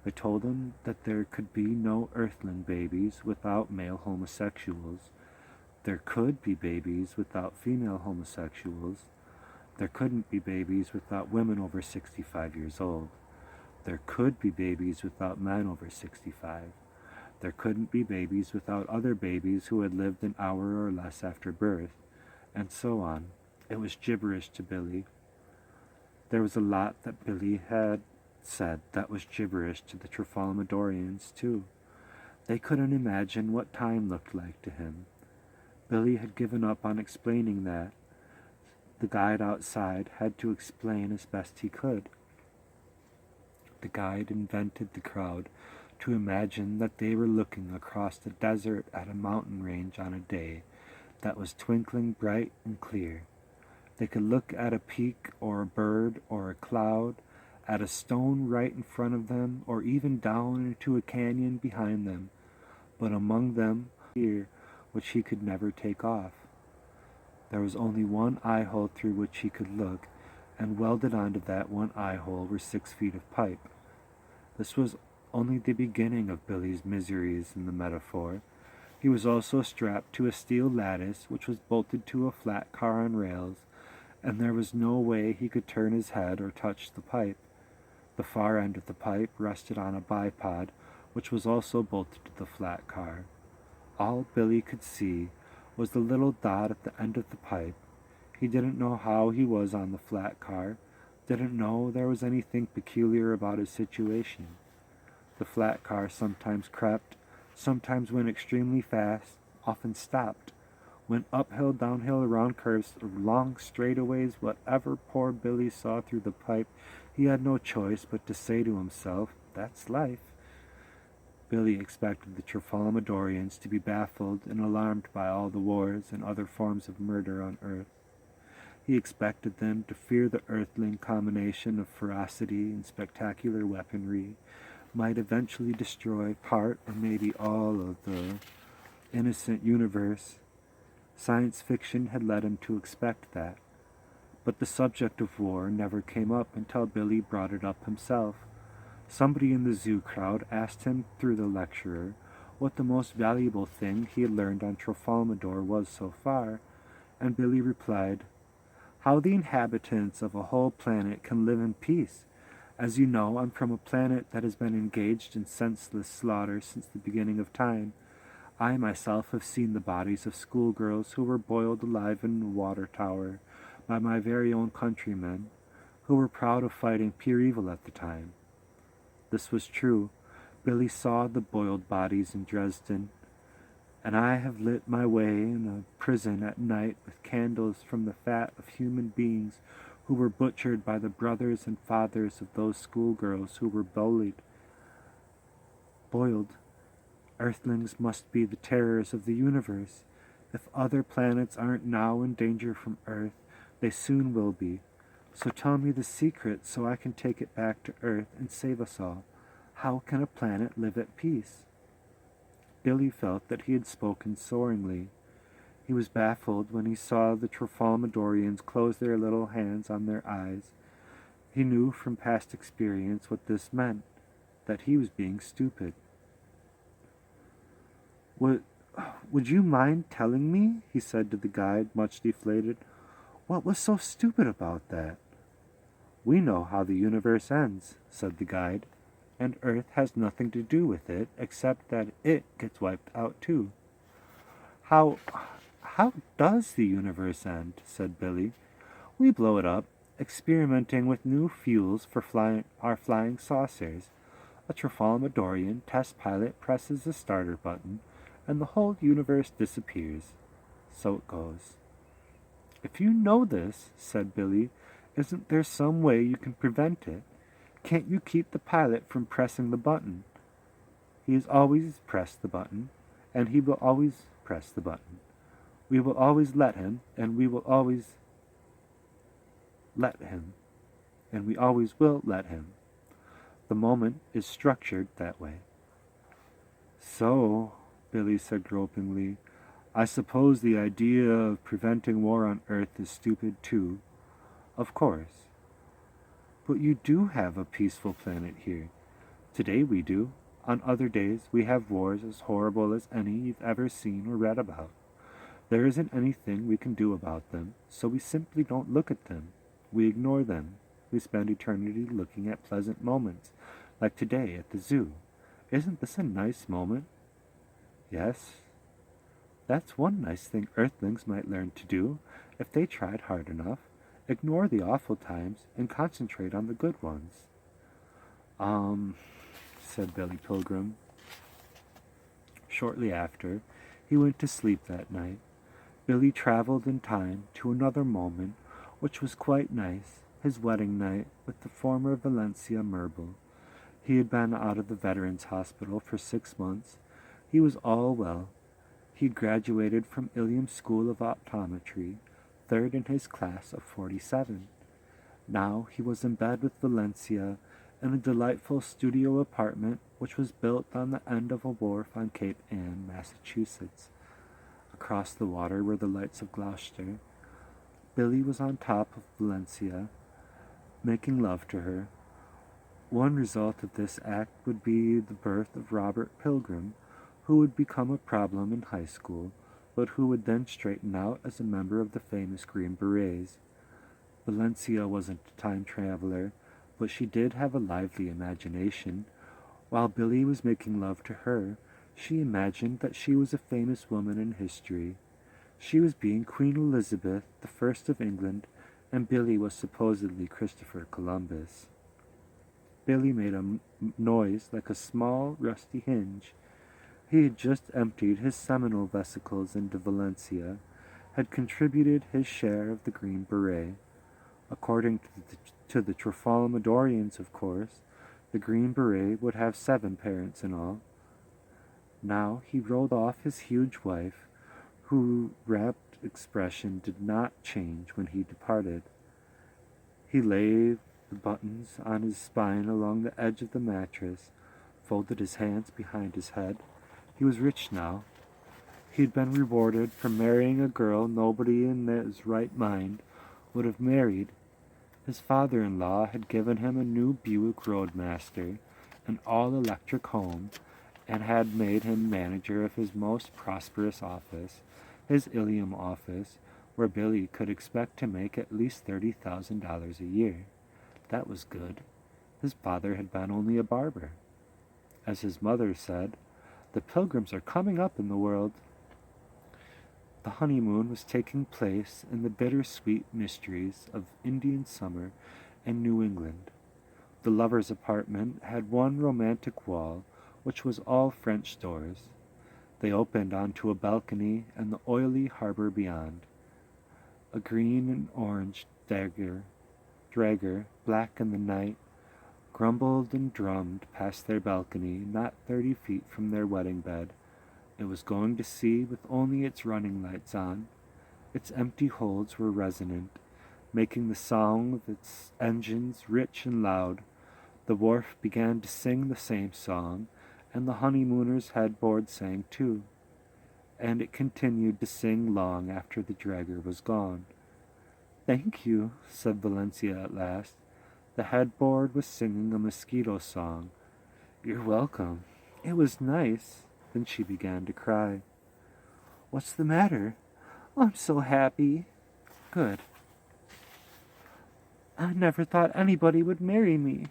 They told him that there could be no earthling babies without male homosexuals. There could be babies without female homosexuals. There couldn't be babies without women over 65 years old. There could be babies without men over 65. There couldn't be babies without other babies who had lived an hour or less after birth, and so on. It was gibberish to Billy. There was a lot that Billy had said that was gibberish to the Trafalmadorians, too. They couldn't imagine what time looked like to him. Billy had given up on explaining that. The guide outside had to explain as best he could. The guide invented the crowd to imagine that they were looking across the desert at a mountain range on a day that was twinkling bright and clear. They could look at a peak or a bird or a cloud, at a stone right in front of them, or even down into a canyon behind them, but among them, here, which he could never take off. There was only one eye hole through which he could look, and welded onto that one eye hole were 6 feet of pipe. This was only the beginning of Billy's miseries in the metaphor. He was also strapped to a steel lattice which was bolted to a flat car on rails, and there was no way he could turn his head or touch the pipe. The far end of the pipe rested on a bipod, which was also bolted to the flat car. All Billy could see was the little dot at the end of the pipe. He didn't know how he was on the flat car, didn't know there was anything peculiar about his situation. The flat car sometimes crept, sometimes went extremely fast, often stopped, went uphill, downhill, around curves, long straightaways. Whatever poor Billy saw through the pipe, he had no choice but to say to himself, "That's life." Billy expected the Trafalmadorians to be baffled and alarmed by all the wars and other forms of murder on Earth. He expected them to fear the earthling combination of ferocity and spectacular weaponry might eventually destroy part or maybe all of the innocent universe. Science fiction had led him to expect that, but the subject of war never came up until Billy brought it up himself. Somebody in the zoo crowd asked him through the lecturer what the most valuable thing he had learned on Trafalmador was so far, and Billy replied, "How the inhabitants of a whole planet can live in peace. As you know, I'm from a planet that has been engaged in senseless slaughter since the beginning of time. I myself have seen the bodies of schoolgirls who were boiled alive in a water tower by my very own countrymen, who were proud of fighting pure evil at the time." This was true. Billy saw the boiled bodies in Dresden, and I have lit my way in a prison at night with candles from the fat of human beings who were butchered by the brothers and fathers of those schoolgirls who were boiled. Earthlings must be the terrors of the universe. If other planets aren't now in danger from Earth, they soon will be. So tell me the secret so I can take it back to Earth and save us all. How can a planet live at peace? Billy felt that he had spoken soaringly. He was baffled when he saw the Trafalmadorians close their little hands on their eyes. He knew from past experience what this meant, that he was being stupid. Would you mind telling me?" he said to the guide, much deflated. "What was so stupid about that?" "We know how the universe ends," said the guide, "and Earth has nothing to do with it except that it gets wiped out too." How How does the universe end? Said Billy. We blow it up, experimenting with new fuels for our flying saucers. A Trifalmadorian test pilot presses the starter button, and the whole universe disappears. So it goes. If you know this, said Billy, isn't there some way you can prevent it? Can't you keep the pilot from pressing the button? He has always pressed the button, and he will always press the button. We will always let him, and we will always let him, and we always will let him. The moment is structured that way. So, Billy said gropingly, I suppose the idea of preventing war on Earth is stupid too. Of course. But you do have a peaceful planet here. Today we do. On other days we have wars as horrible as any you've ever seen or read about. There isn't anything we can do about them, so we simply don't look at them. We ignore them. We spend eternity looking at pleasant moments, like today at the zoo. Isn't this a nice moment? Yes. That's one nice thing Earthlings might learn to do, if they tried hard enough. Ignore the awful times and concentrate on the good ones. Said Billy Pilgrim. Shortly after, he went to sleep that night. Billy traveled in time to another moment, which was quite nice, his wedding night with the former Valencia Merble. He had been out of the Veterans Hospital for 6 months. He was all well. He graduated from Ilium School of Optometry, third in his class of 47. Now he was in bed with Valencia in a delightful studio apartment which was built on the end of a wharf on Cape Ann, Massachusetts. Across the water were the lights of Gloucester. Billy was on top of Valencia, making love to her. One result of this act would be the birth of Robert Pilgrim, who would become a problem in high school, but who would then straighten out as a member of the famous Green Berets. Valencia wasn't a time traveler, but she did have a lively imagination. While Billy was making love to her, she imagined that she was a famous woman in history. She was being Queen Elizabeth I of England, and Billy was supposedly Christopher Columbus. Billy made a noise like a small, rusty hinge. He had just emptied his seminal vesicles into Valencia, had contributed his share of the Green Beret. According to the Trifalmadorians, of course, the Green Beret would have 7 parents in all. Now he rolled off his huge wife, whose rapt expression did not change when he departed. He laid the buttons on his spine along the edge of the mattress, folded his hands behind his head. He was rich now. He had been rewarded for marrying a girl nobody in his right mind would have married. His father-in-law had given him a new Buick Roadmaster, an all-electric home, and had made him manager of his most prosperous office, his Ilium office, where Billy could expect to make at least $30,000 a year. That was good. His father had been only a barber. As his mother said, the Pilgrims are coming up in the world. The honeymoon was taking place in the bittersweet mysteries of Indian summer and New England. The lover's apartment had one romantic wall, which was all French doors. They opened onto a balcony and the oily harbor beyond. A green and orange dragger, black in the night, grumbled and drummed past their balcony, not 30 feet from their wedding bed. It was going to sea with only its running lights on. Its empty holds were resonant, making the song of its engines rich and loud. The wharf began to sing the same song, and the honeymooners' headboard sang too. And it continued to sing long after the dragger was gone. "Thank you," said Valencia at last. The headboard was singing a mosquito song. "You're welcome. It was nice." Then she began to cry. "What's the matter?" "I'm so happy." "Good." "I never thought anybody would marry me."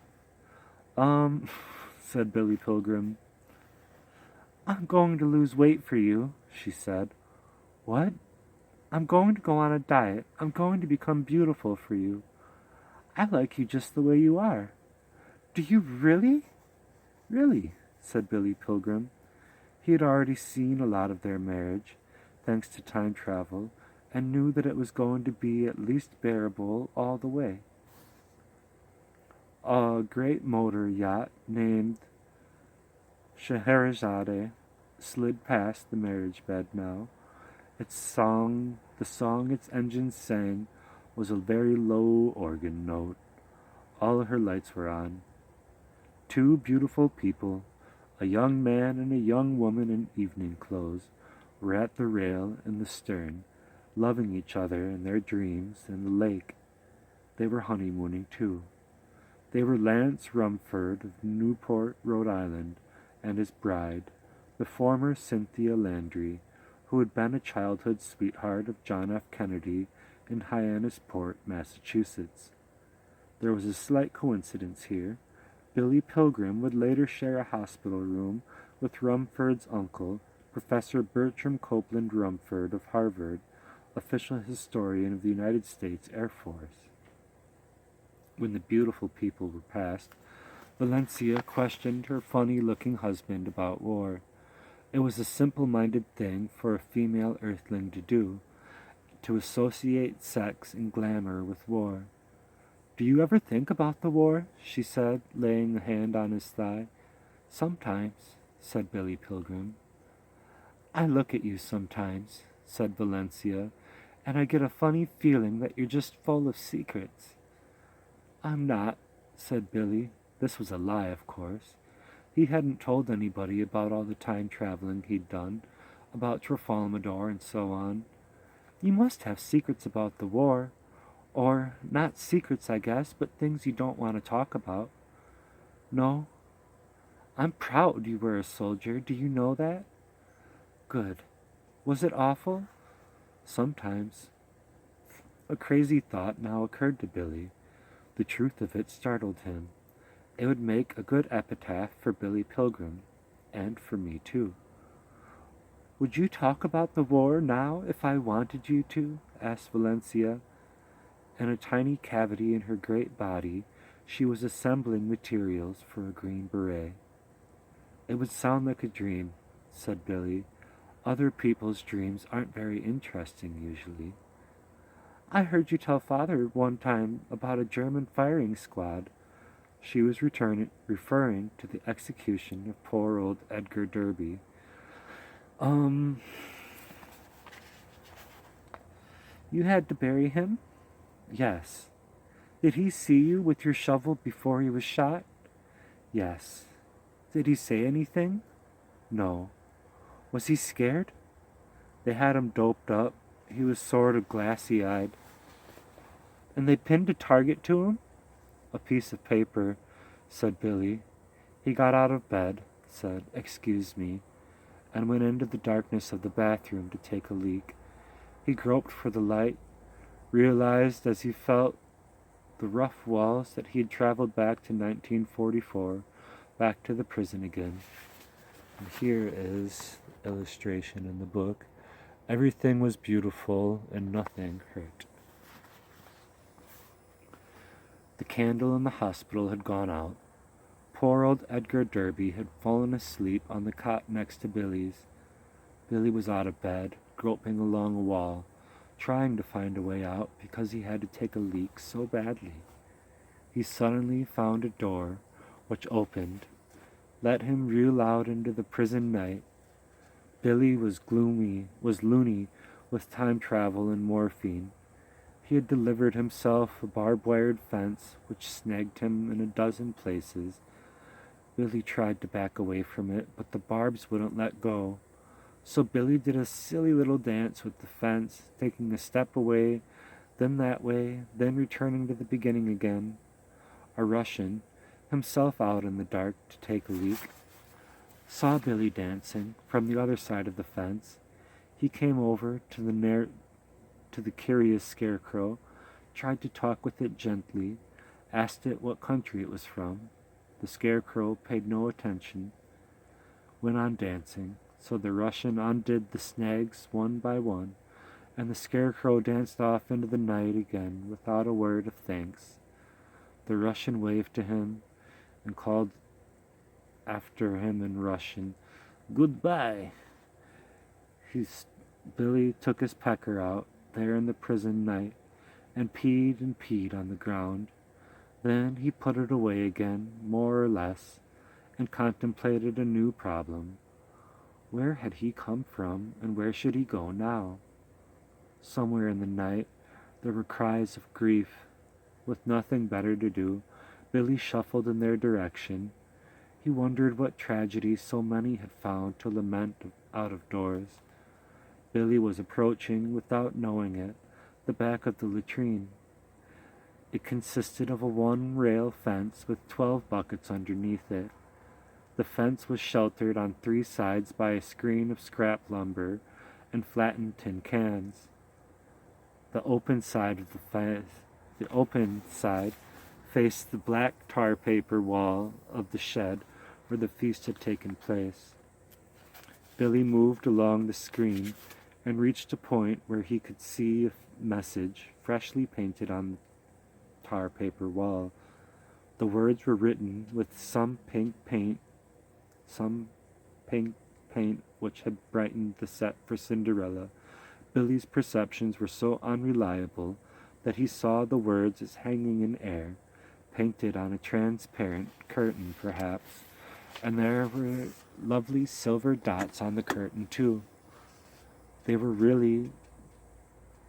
Said Billy Pilgrim. "I'm going to lose weight for you," she said. "What?" I'm going to go on a diet. I'm going to become beautiful for you. I like you just the way you are. Do you really? Really, said Billy Pilgrim. He had already seen a lot of their marriage, thanks to time travel, and knew that it was going to be at least bearable all the way. A great motor yacht named Scheherazade slid past the marriage bed now. The song its engines sang was a very low organ note. All her lights were on. Two beautiful people, a young man and a young woman in evening clothes, were at the rail in the stern, loving each other in their dreams in the lake. They were honeymooning too. They were Lance Rumford of Newport, Rhode Island, and his bride, the former Cynthia Landry, who had been a childhood sweetheart of John F. Kennedy in Hyannisport, Massachusetts. There was a slight coincidence here. Billy Pilgrim would later share a hospital room with Rumford's uncle, Professor Bertram Copeland Rumford of Harvard, official historian of the United States Air Force. When the beautiful people were past, Valencia questioned her funny-looking husband about war. It was a simple-minded thing for a female earthling to do, to associate sex and glamour with war. "Do you ever think about the war?" she said, laying a hand on his thigh. "Sometimes," said Billy Pilgrim. "I look at you sometimes," said Valencia, "and I get a funny feeling that you're just full of secrets." "I'm not," said Billy. This was a lie, of course. He hadn't told anybody about all the time traveling he'd done, about Trafalmador and so on. "You must have secrets about the war. Or, not secrets, I guess, but things you don't want to talk about." "No. I'm proud you were a soldier. Do you know that?" "Good. Was it awful?" "Sometimes." A crazy thought now occurred to Billy. The truth of it startled him. It would make a good epitaph for Billy Pilgrim, and for me too. "Would you talk about the war now if I wanted you to?" asked Valencia. In a tiny cavity in her great body, she was assembling materials for a green beret. "It would sound like a dream," said Billy. "Other people's dreams aren't very interesting usually." "I heard you tell Father one time about a German firing squad." She was referring to the execution of poor old Edgar Derby. You had to bury him?" "Yes." "Did he see you with your shovel before he was shot?" "Yes." "Did he say anything?" "No." "Was he scared?" "They had him doped up. He was sort of glassy-eyed." "And they pinned a target to him?" "A piece of paper," said Billy. He got out of bed, said, "Excuse me," and went into the darkness of the bathroom to take a leak. He groped for the light, realized as he felt the rough walls that he had traveled back to 1944, back to the prison again. And here is illustration in the book. Everything was beautiful and nothing hurt. The candle in the hospital had gone out. Poor old Edgar Derby had fallen asleep on the cot next to Billy's. Billy was out of bed, groping along a wall, trying to find a way out because he had to take a leak so badly. He suddenly found a door, which opened, let him reel out into the prison night. Billy was loony with time travel and morphine. He had delivered himself a barbed-wired fence which snagged him in a dozen places. Billy tried to back away from it, but the barbs wouldn't let go. So Billy did a silly little dance with the fence, taking a step away, then that way, then returning to the beginning again. A Russian, himself out in the dark to take a leak, saw Billy dancing from the other side of the fence. He came over to the curious scarecrow, tried to talk with it gently, asked it what country it was from. The scarecrow paid no attention, went on dancing, so the Russian undid the snags one by one, and the scarecrow danced off into the night again without a word of thanks. The Russian waved to him and called after him in Russian, "Goodbye." Billy took his pecker out there in the prison night and peed on the ground. Then he put it away again, more or less, and contemplated a new problem. Where had he come from, and where should he go now? Somewhere in the night there were cries of grief. With nothing better to do, Billy shuffled in their direction. He wondered what tragedy so many had found to lament out of doors. Billy was approaching, without knowing it, the back of the latrine. It consisted of a one-rail fence with 12 buckets underneath it. The fence was sheltered on 3 sides by a screen of scrap lumber and flattened tin cans. The open side faced the black tar paper wall of the shed where the feast had taken place. Billy moved along the screen and reached a point where he could see a message freshly painted on the tar paper wall. The words were written with some pink paint which had brightened the set for Cinderella. Billy's perceptions were so unreliable that he saw the words as hanging in air, painted on a transparent curtain perhaps, and there were lovely silver dots on the curtain too. They were really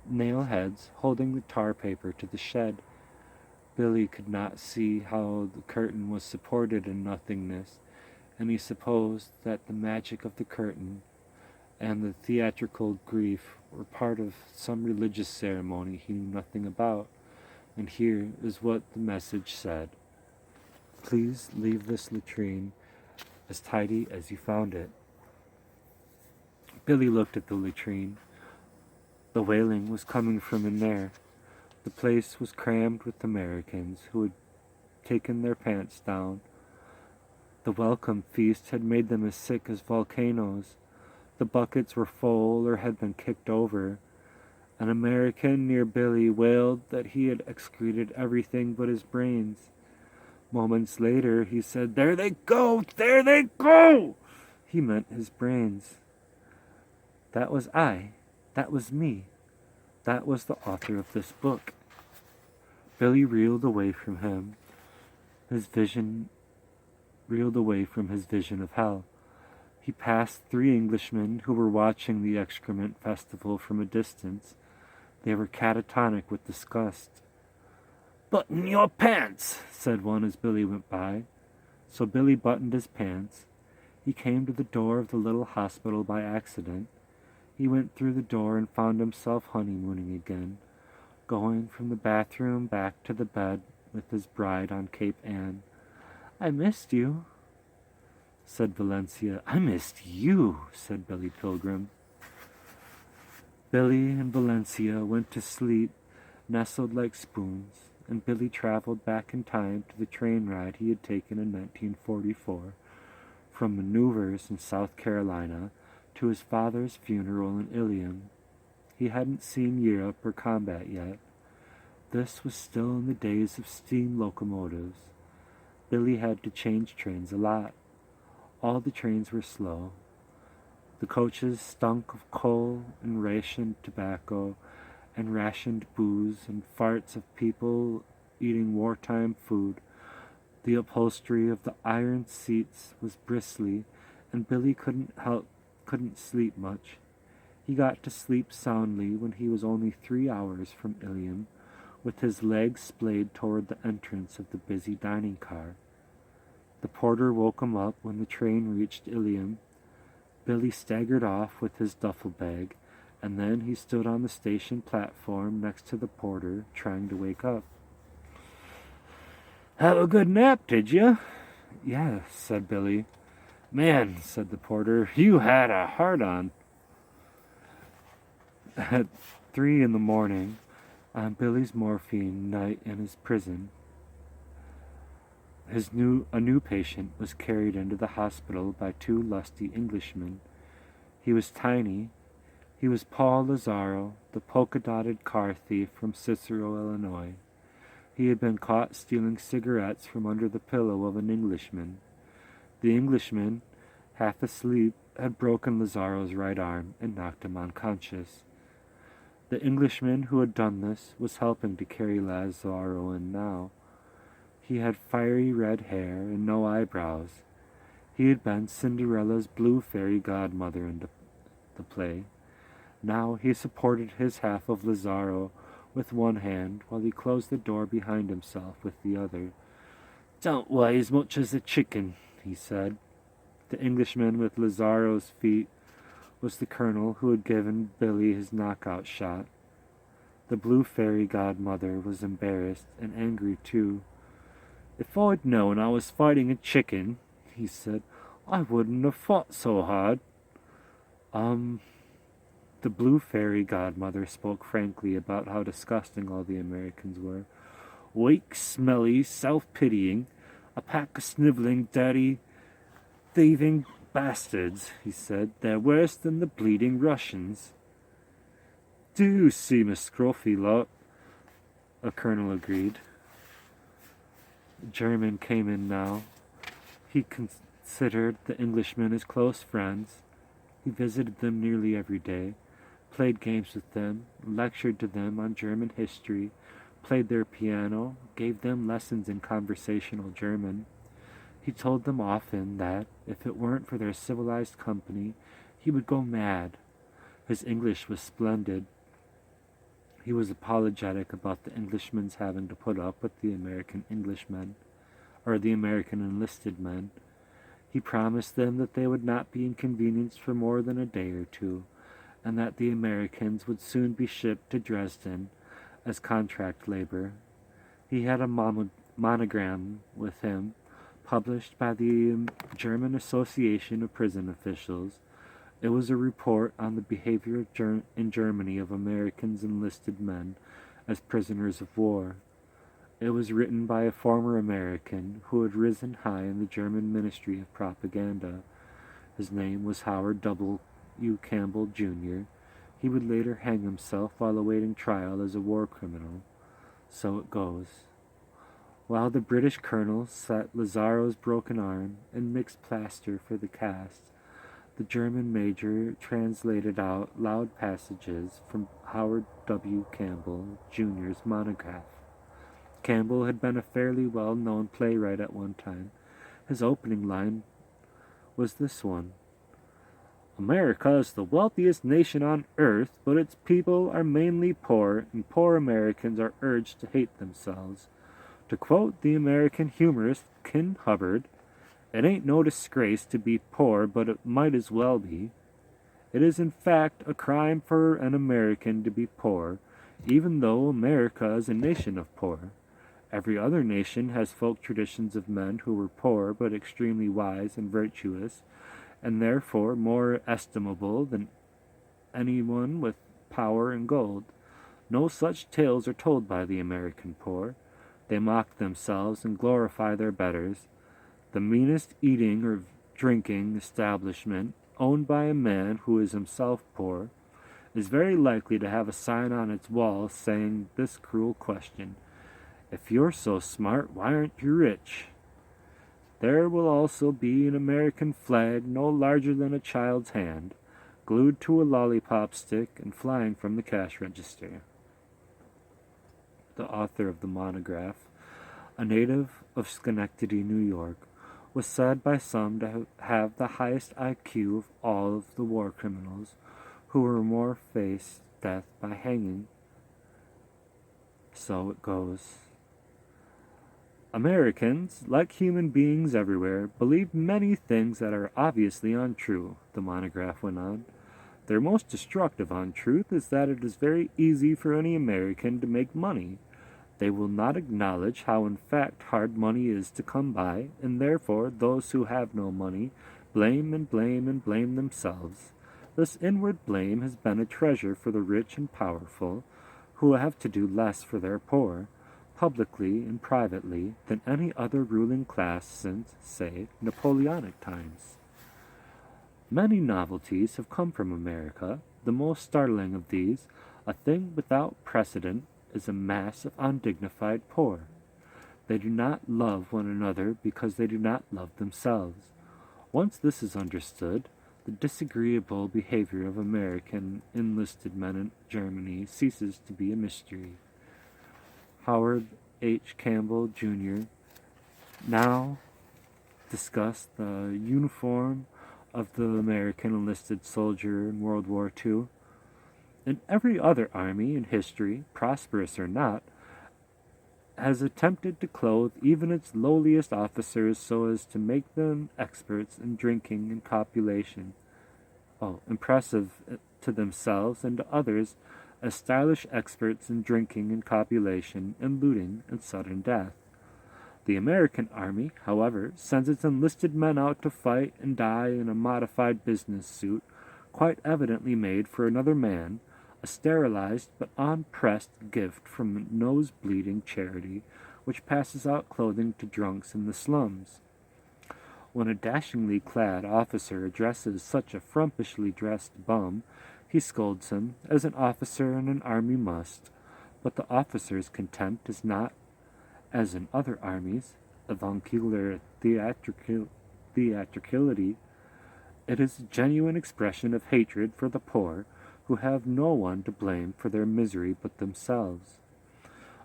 nail heads holding the tar paper to the shed. Billy could not see how the curtain was supported in nothingness, and he supposed that the magic of the curtain and the theatrical grief were part of some religious ceremony he knew nothing about. And here is what the message said: "Please leave this latrine as tidy as you found it." Billy looked at the latrine. The wailing was coming from in there. The place was crammed with Americans who had taken their pants down. The welcome feast had made them as sick as volcanoes. The buckets were full or had been kicked over. An American near Billy wailed that he had excreted everything but his brains. Moments later he said, "There they go! There they go!" He meant his brains. That was I. That was me. That was the author of this book. Billy reeled away from his vision of hell. He passed 3 Englishmen who were watching the excrement festival from a distance. They were catatonic with disgust. "Button your pants," said one as Billy went by. So Billy buttoned his pants. He came to the door of the little hospital by accident. He went through the door and found himself honeymooning again, going from the bathroom back to the bed with his bride on Cape Ann. "I missed you," said Valencia. "I missed you," said Billy Pilgrim. Billy and Valencia went to sleep, nestled like spoons, and Billy traveled back in time to the train ride he had taken in 1944, from maneuvers in South Carolina to his father's funeral in Ilium. He hadn't seen Europe or combat yet. This was still in the days of steam locomotives. Billy had to change trains a lot. All the trains were slow. The coaches stunk of coal and rationed tobacco and rationed booze and farts of people eating wartime food. The upholstery of the iron seats was bristly, and Billy couldn't sleep much. He got to sleep soundly when he was only 3 hours from Ilium, with his legs splayed toward the entrance of the busy dining car. The porter woke him up when the train reached Ilium. Billy staggered off with his duffel bag, and then he stood on the station platform next to the porter, trying to wake up. "Have a good nap, did you?" "Yeah," said Billy. "Man," said the porter, "you had a hard-on." At 3 in the morning, on Billy's morphine night in his prison, a new patient was carried into the hospital by 2 lusty Englishmen. He was tiny. He He was Paul Lazaro, the polka-dotted car thief from Cicero, Illinois. He had been caught stealing cigarettes from under the pillow of an Englishman. The Englishman, half asleep, had broken Lazaro's right arm and knocked him unconscious. The Englishman who had done this was helping to carry Lazaro in now. He had fiery red hair and no eyebrows. He had been Cinderella's blue fairy godmother in the play. Now he supported his half of Lazaro with one hand while he closed the door behind himself with the other. "Don't weigh as much as a chicken," he said. The Englishman with Lazaro's feet was the colonel who had given Billy his knockout shot. The blue fairy godmother was embarrassed and angry too. "If I'd known I was fighting a chicken," he said, "I wouldn't have fought so hard." The blue fairy godmother spoke frankly about how disgusting all the Americans were. "Weak, smelly, self-pitying, a pack of sniveling, dirty, thieving bastards," he said. "They're worse than the bleeding Russians." "Do seem a scruffy lot," a colonel agreed. The German came in now. He considered the Englishmen as close friends. He visited them nearly every day, played games with them, lectured to them on German history, played their piano, gave them lessons in conversational German. He told them often that, if it weren't for their civilized company, he would go mad. His English was splendid. He was apologetic about the Englishmen's having to put up with the American Englishmen, or the American enlisted men. He promised them that they would not be inconvenienced for more than a day or two, and that the Americans would soon be shipped to Dresden as contract labor. He had a monogram with him, published by the German Association of Prison Officials. It was a report on the behavior in Germany of Americans enlisted men as prisoners of war. It was written by a former American who had risen high in the German Ministry of Propaganda. His name was Howard W. Campbell, Jr. He would later hang himself while awaiting trial as a war criminal. So it goes. While the British colonel set Lazaro's broken arm and mixed plaster for the cast, the German major translated out loud passages from Howard W. Campbell, Jr.'s monograph. Campbell had been a fairly well-known playwright at one time. His opening line was this one: "America is the wealthiest nation on earth, but its people are mainly poor, and poor Americans are urged to hate themselves. To quote the American humorist Ken Hubbard, it ain't no disgrace to be poor, but it might as well be. It is in fact a crime for an American to be poor, even though America is a nation of poor. Every other nation has folk traditions of men who were poor but extremely wise and virtuous, and therefore more estimable than anyone with power and gold. No such tales are told by the American poor. They mock themselves and glorify their betters. The meanest eating or drinking establishment, owned by a man who is himself poor, is very likely to have a sign on its wall saying this cruel question: if you're so smart, why aren't you rich? There will also be an American flag no larger than a child's hand, glued to a lollipop stick and flying from the cash register." The author of the monograph, a native of Schenectady, New York, was said by some to have the highest IQ of all of the war criminals, who were more faced death by hanging. So it goes. "Americans, like human beings everywhere, believe many things that are obviously untrue," the monograph went on. "Their most destructive untruth is that it is very easy for any American to make money. They will not acknowledge how in fact hard money is to come by, and therefore those who have no money blame and blame and blame themselves. This inward blame has been a treasure for the rich and powerful, who have to do less for their poor, publicly and privately, than any other ruling class since, say, Napoleonic times. Many novelties have come from America. The most startling of these, a thing without precedent, is a mass of undignified poor. They do not love one another because they do not love themselves. Once this is understood, the disagreeable behavior of American enlisted men in Germany ceases to be a mystery. Howard H. Campbell, Jr. now discussed the uniform of the American enlisted soldier in World War II. In every other army in history, prosperous or not, has attempted to clothe even its lowliest officers so as to make them experts in drinking and copulation. Impressive to themselves and to others as stylish experts in drinking and copulation and looting and sudden death. The American army, however, sends its enlisted men out to fight and die in a modified business suit, quite evidently made for another man, a sterilized but unpressed gift from a nose-bleeding charity which passes out clothing to drunks in the slums. When a dashingly clad officer addresses such a frumpishly dressed bum, he scolds him, as an officer in an army must, but the officer's contempt is not, as in other armies, avuncular theatricality. It is a genuine expression of hatred for the poor, who have no one to blame for their misery but themselves.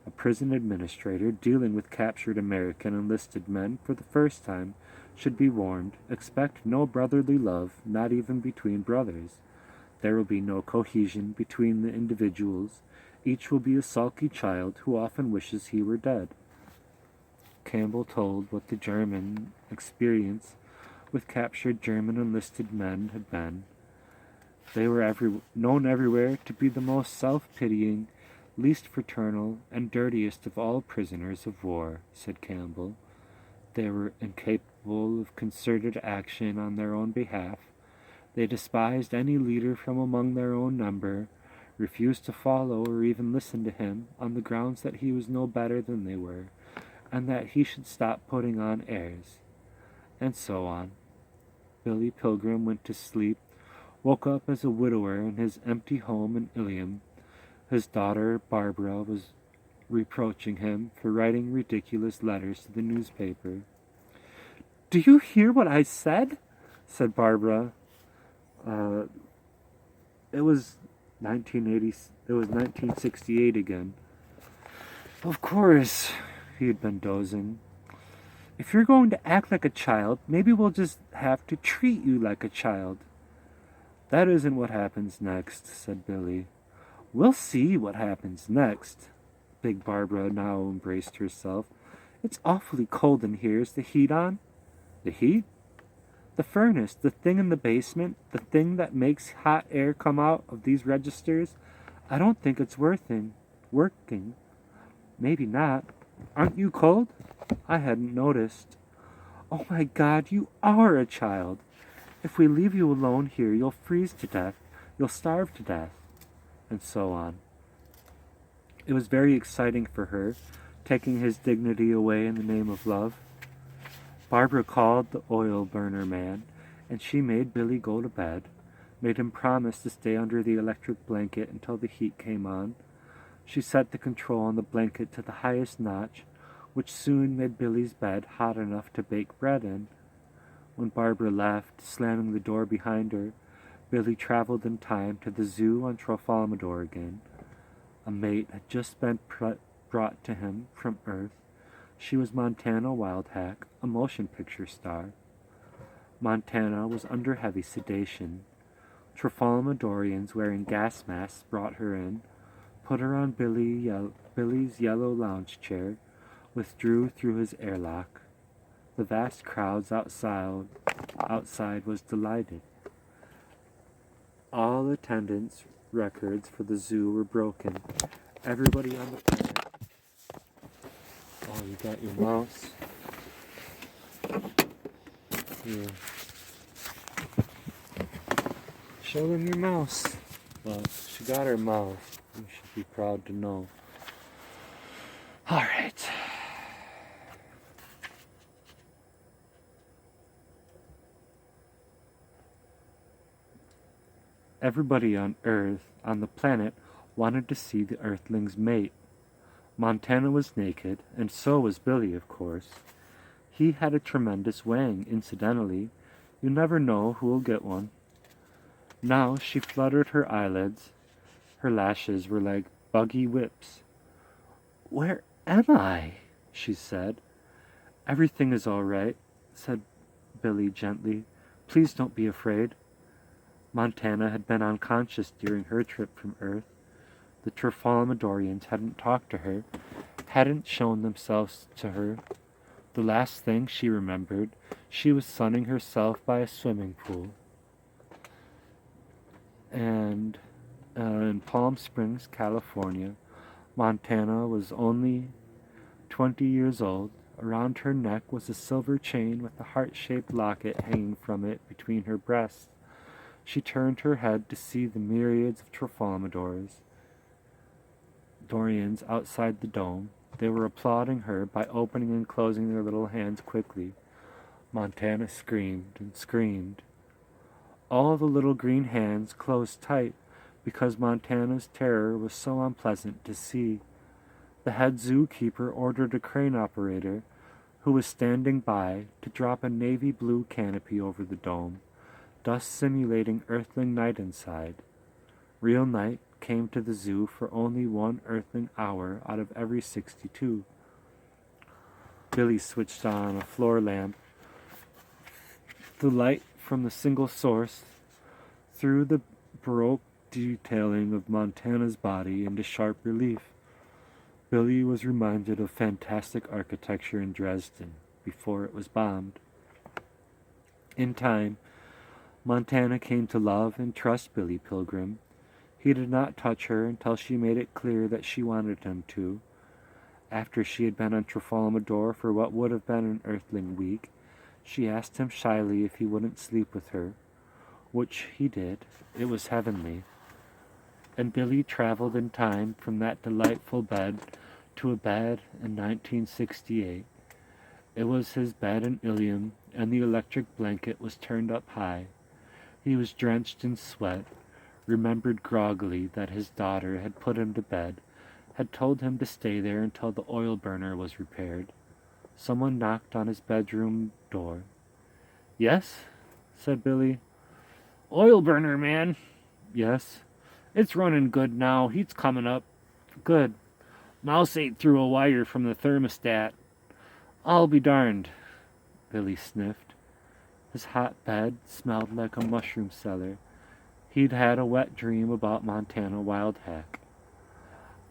A prison administrator dealing with captured American enlisted men for the first time should be warned, expect no brotherly love, not even between brothers. There will be no cohesion between the individuals. Each will be a sulky child who often wishes he were dead. Campbell told what the German experience with captured German enlisted men had been. They were known everywhere to be the most self-pitying, least fraternal, and dirtiest of all prisoners of war, said Campbell. They were incapable of concerted action on their own behalf. They despised any leader from among their own number, refused to follow or even listen to him on the grounds that he was no better than they were, and that he should stop putting on airs, and so on. Billy Pilgrim went to sleep, woke up as a widower in his empty home in Ilium. His daughter, Barbara, was reproaching him for writing ridiculous letters to the newspaper. "Do you hear what I said?" said Barbara. It was 1968 again. Of course, he had been dozing. "If you're going to act like a child, maybe we'll just have to treat you like a child." "That isn't what happens next," said Billy. "We'll see what happens next." Big Barbara now embraced herself. "It's awfully cold in here. Is the heat on?" "The heat?" "The furnace, the thing in the basement, the thing that makes hot air come out of these registers. I don't think it's working. Maybe not. Aren't you cold?" "I hadn't noticed." "Oh my God, you are a child. If we leave you alone here, you'll freeze to death. You'll starve to death." And so on. It was very exciting for her, taking his dignity away in the name of love. Barbara called the oil burner man, and she made Billy go to bed, made him promise to stay under the electric blanket until the heat came on. She set the control on the blanket to the highest notch, which soon made Billy's bed hot enough to bake bread in. When Barbara left, slamming the door behind her, Billy traveled in time to the zoo on Trofalmador again. A mate had just been brought to him from Earth. She was Montana Wildhack, a motion picture star. Montana was under heavy sedation. Trofalmadorians wearing gas masks brought her in, put her on Billy's yellow lounge chair, withdrew through his airlock. The vast crowds outside was delighted. All attendance records for the zoo were broken. Everybody on the planet. Oh, you got your mouse? Here. Show them your mouse. Well, she got her mouse. You should be proud to know. Alright. Everybody on Earth, on the planet, wanted to see the Earthling's mate. Montana was naked, and so was Billy, of course. He had a tremendous wang, incidentally. You never know who'll get one. Now she fluttered her eyelids. Her lashes were like buggy whips. "Where am I?" she said. "Everything is all right," said Billy gently. "Please don't be afraid." Montana had been unconscious during her trip from Earth. The Trifalmadorians hadn't talked to her, hadn't shown themselves to her. The last thing she remembered, she was sunning herself by a swimming pool. And in Palm Springs, California, Montana was only 20 years old. Around her neck was a silver chain with a heart-shaped locket hanging from it between her breasts. She turned her head to see the myriads of Trifalmadorians outside the dome. They were applauding her by opening and closing their little hands quickly. Montana screamed and screamed. All the little green hands closed tight because Montana's terror was so unpleasant to see. The head zookeeper ordered a crane operator, who was standing by, to drop a navy blue canopy over the dome, thus simulating Earthling night inside. Real night came to the zoo for only one Earthling hour out of every 62. Billy switched on a floor lamp. The light from the single source threw the Baroque detailing of Montana's body into sharp relief. Billy was reminded of fantastic architecture in Dresden before it was bombed. In time, Montana came to love and trust Billy Pilgrim. He did not touch her until she made it clear that she wanted him to. After she had been on Trafalmador for what would have been an Earthling week, she asked him shyly if he wouldn't sleep with her, which he did. It was heavenly. And Billy traveled in time from that delightful bed to a bed in 1968. It was his bed in Ilium, and the electric blanket was turned up high. He was drenched in sweat, remembered groggily that his daughter had put him to bed, had told him to stay there until the oil burner was repaired. Someone knocked on his bedroom door. "Yes?" said Billy. "Oil burner, man." "Yes." "It's running good now. Heat's coming up." "Good." "Mouse ate through a wire from the thermostat." "I'll be darned." Billy sniffed. His hot bed smelled like a mushroom cellar. He'd had a wet dream about Montana Wildhack.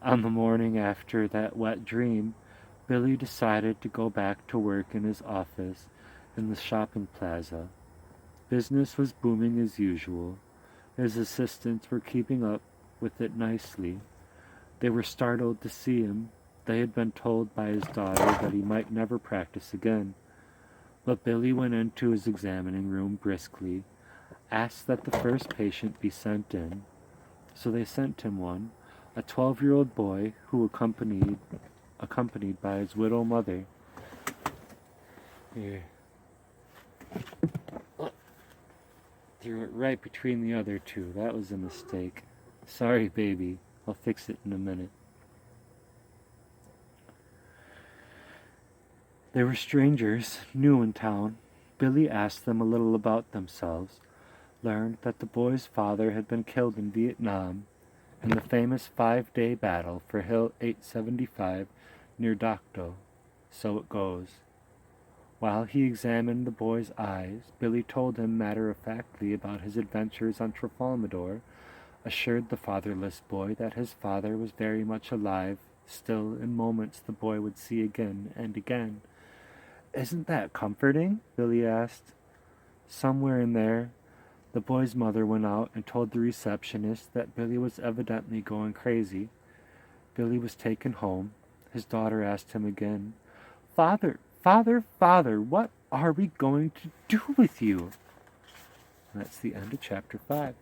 On the morning after that wet dream, Billy decided to go back to work in his office in the shopping plaza. Business was booming as usual. His assistants were keeping up with it nicely. They were startled to see him. They had been told by his daughter that he might never practice again. But Billy went into his examining room briskly, asked that the first patient be sent in. So they sent him one, a 12-year-old boy who accompanied by his widow mother. Here. Threw it right between the other two. That was a mistake. Sorry, baby. I'll fix it in a minute. They were strangers, new in town. Billy asked them a little about themselves, learned that the boy's father had been killed in Vietnam in the famous 5-day battle for Hill 875 near Dak Do. So it goes. While he examined the boy's eyes, Billy told him matter-of-factly about his adventures on Trafalmador, assured the fatherless boy that his father was very much alive, still in moments the boy would see again and again. "Isn't that comforting?" Billy asked. Somewhere in there, the boy's mother went out and told the receptionist that Billy was evidently going crazy. Billy was taken home. His daughter asked him again, Father, what are we going to do with you?" That's the end of chapter 5.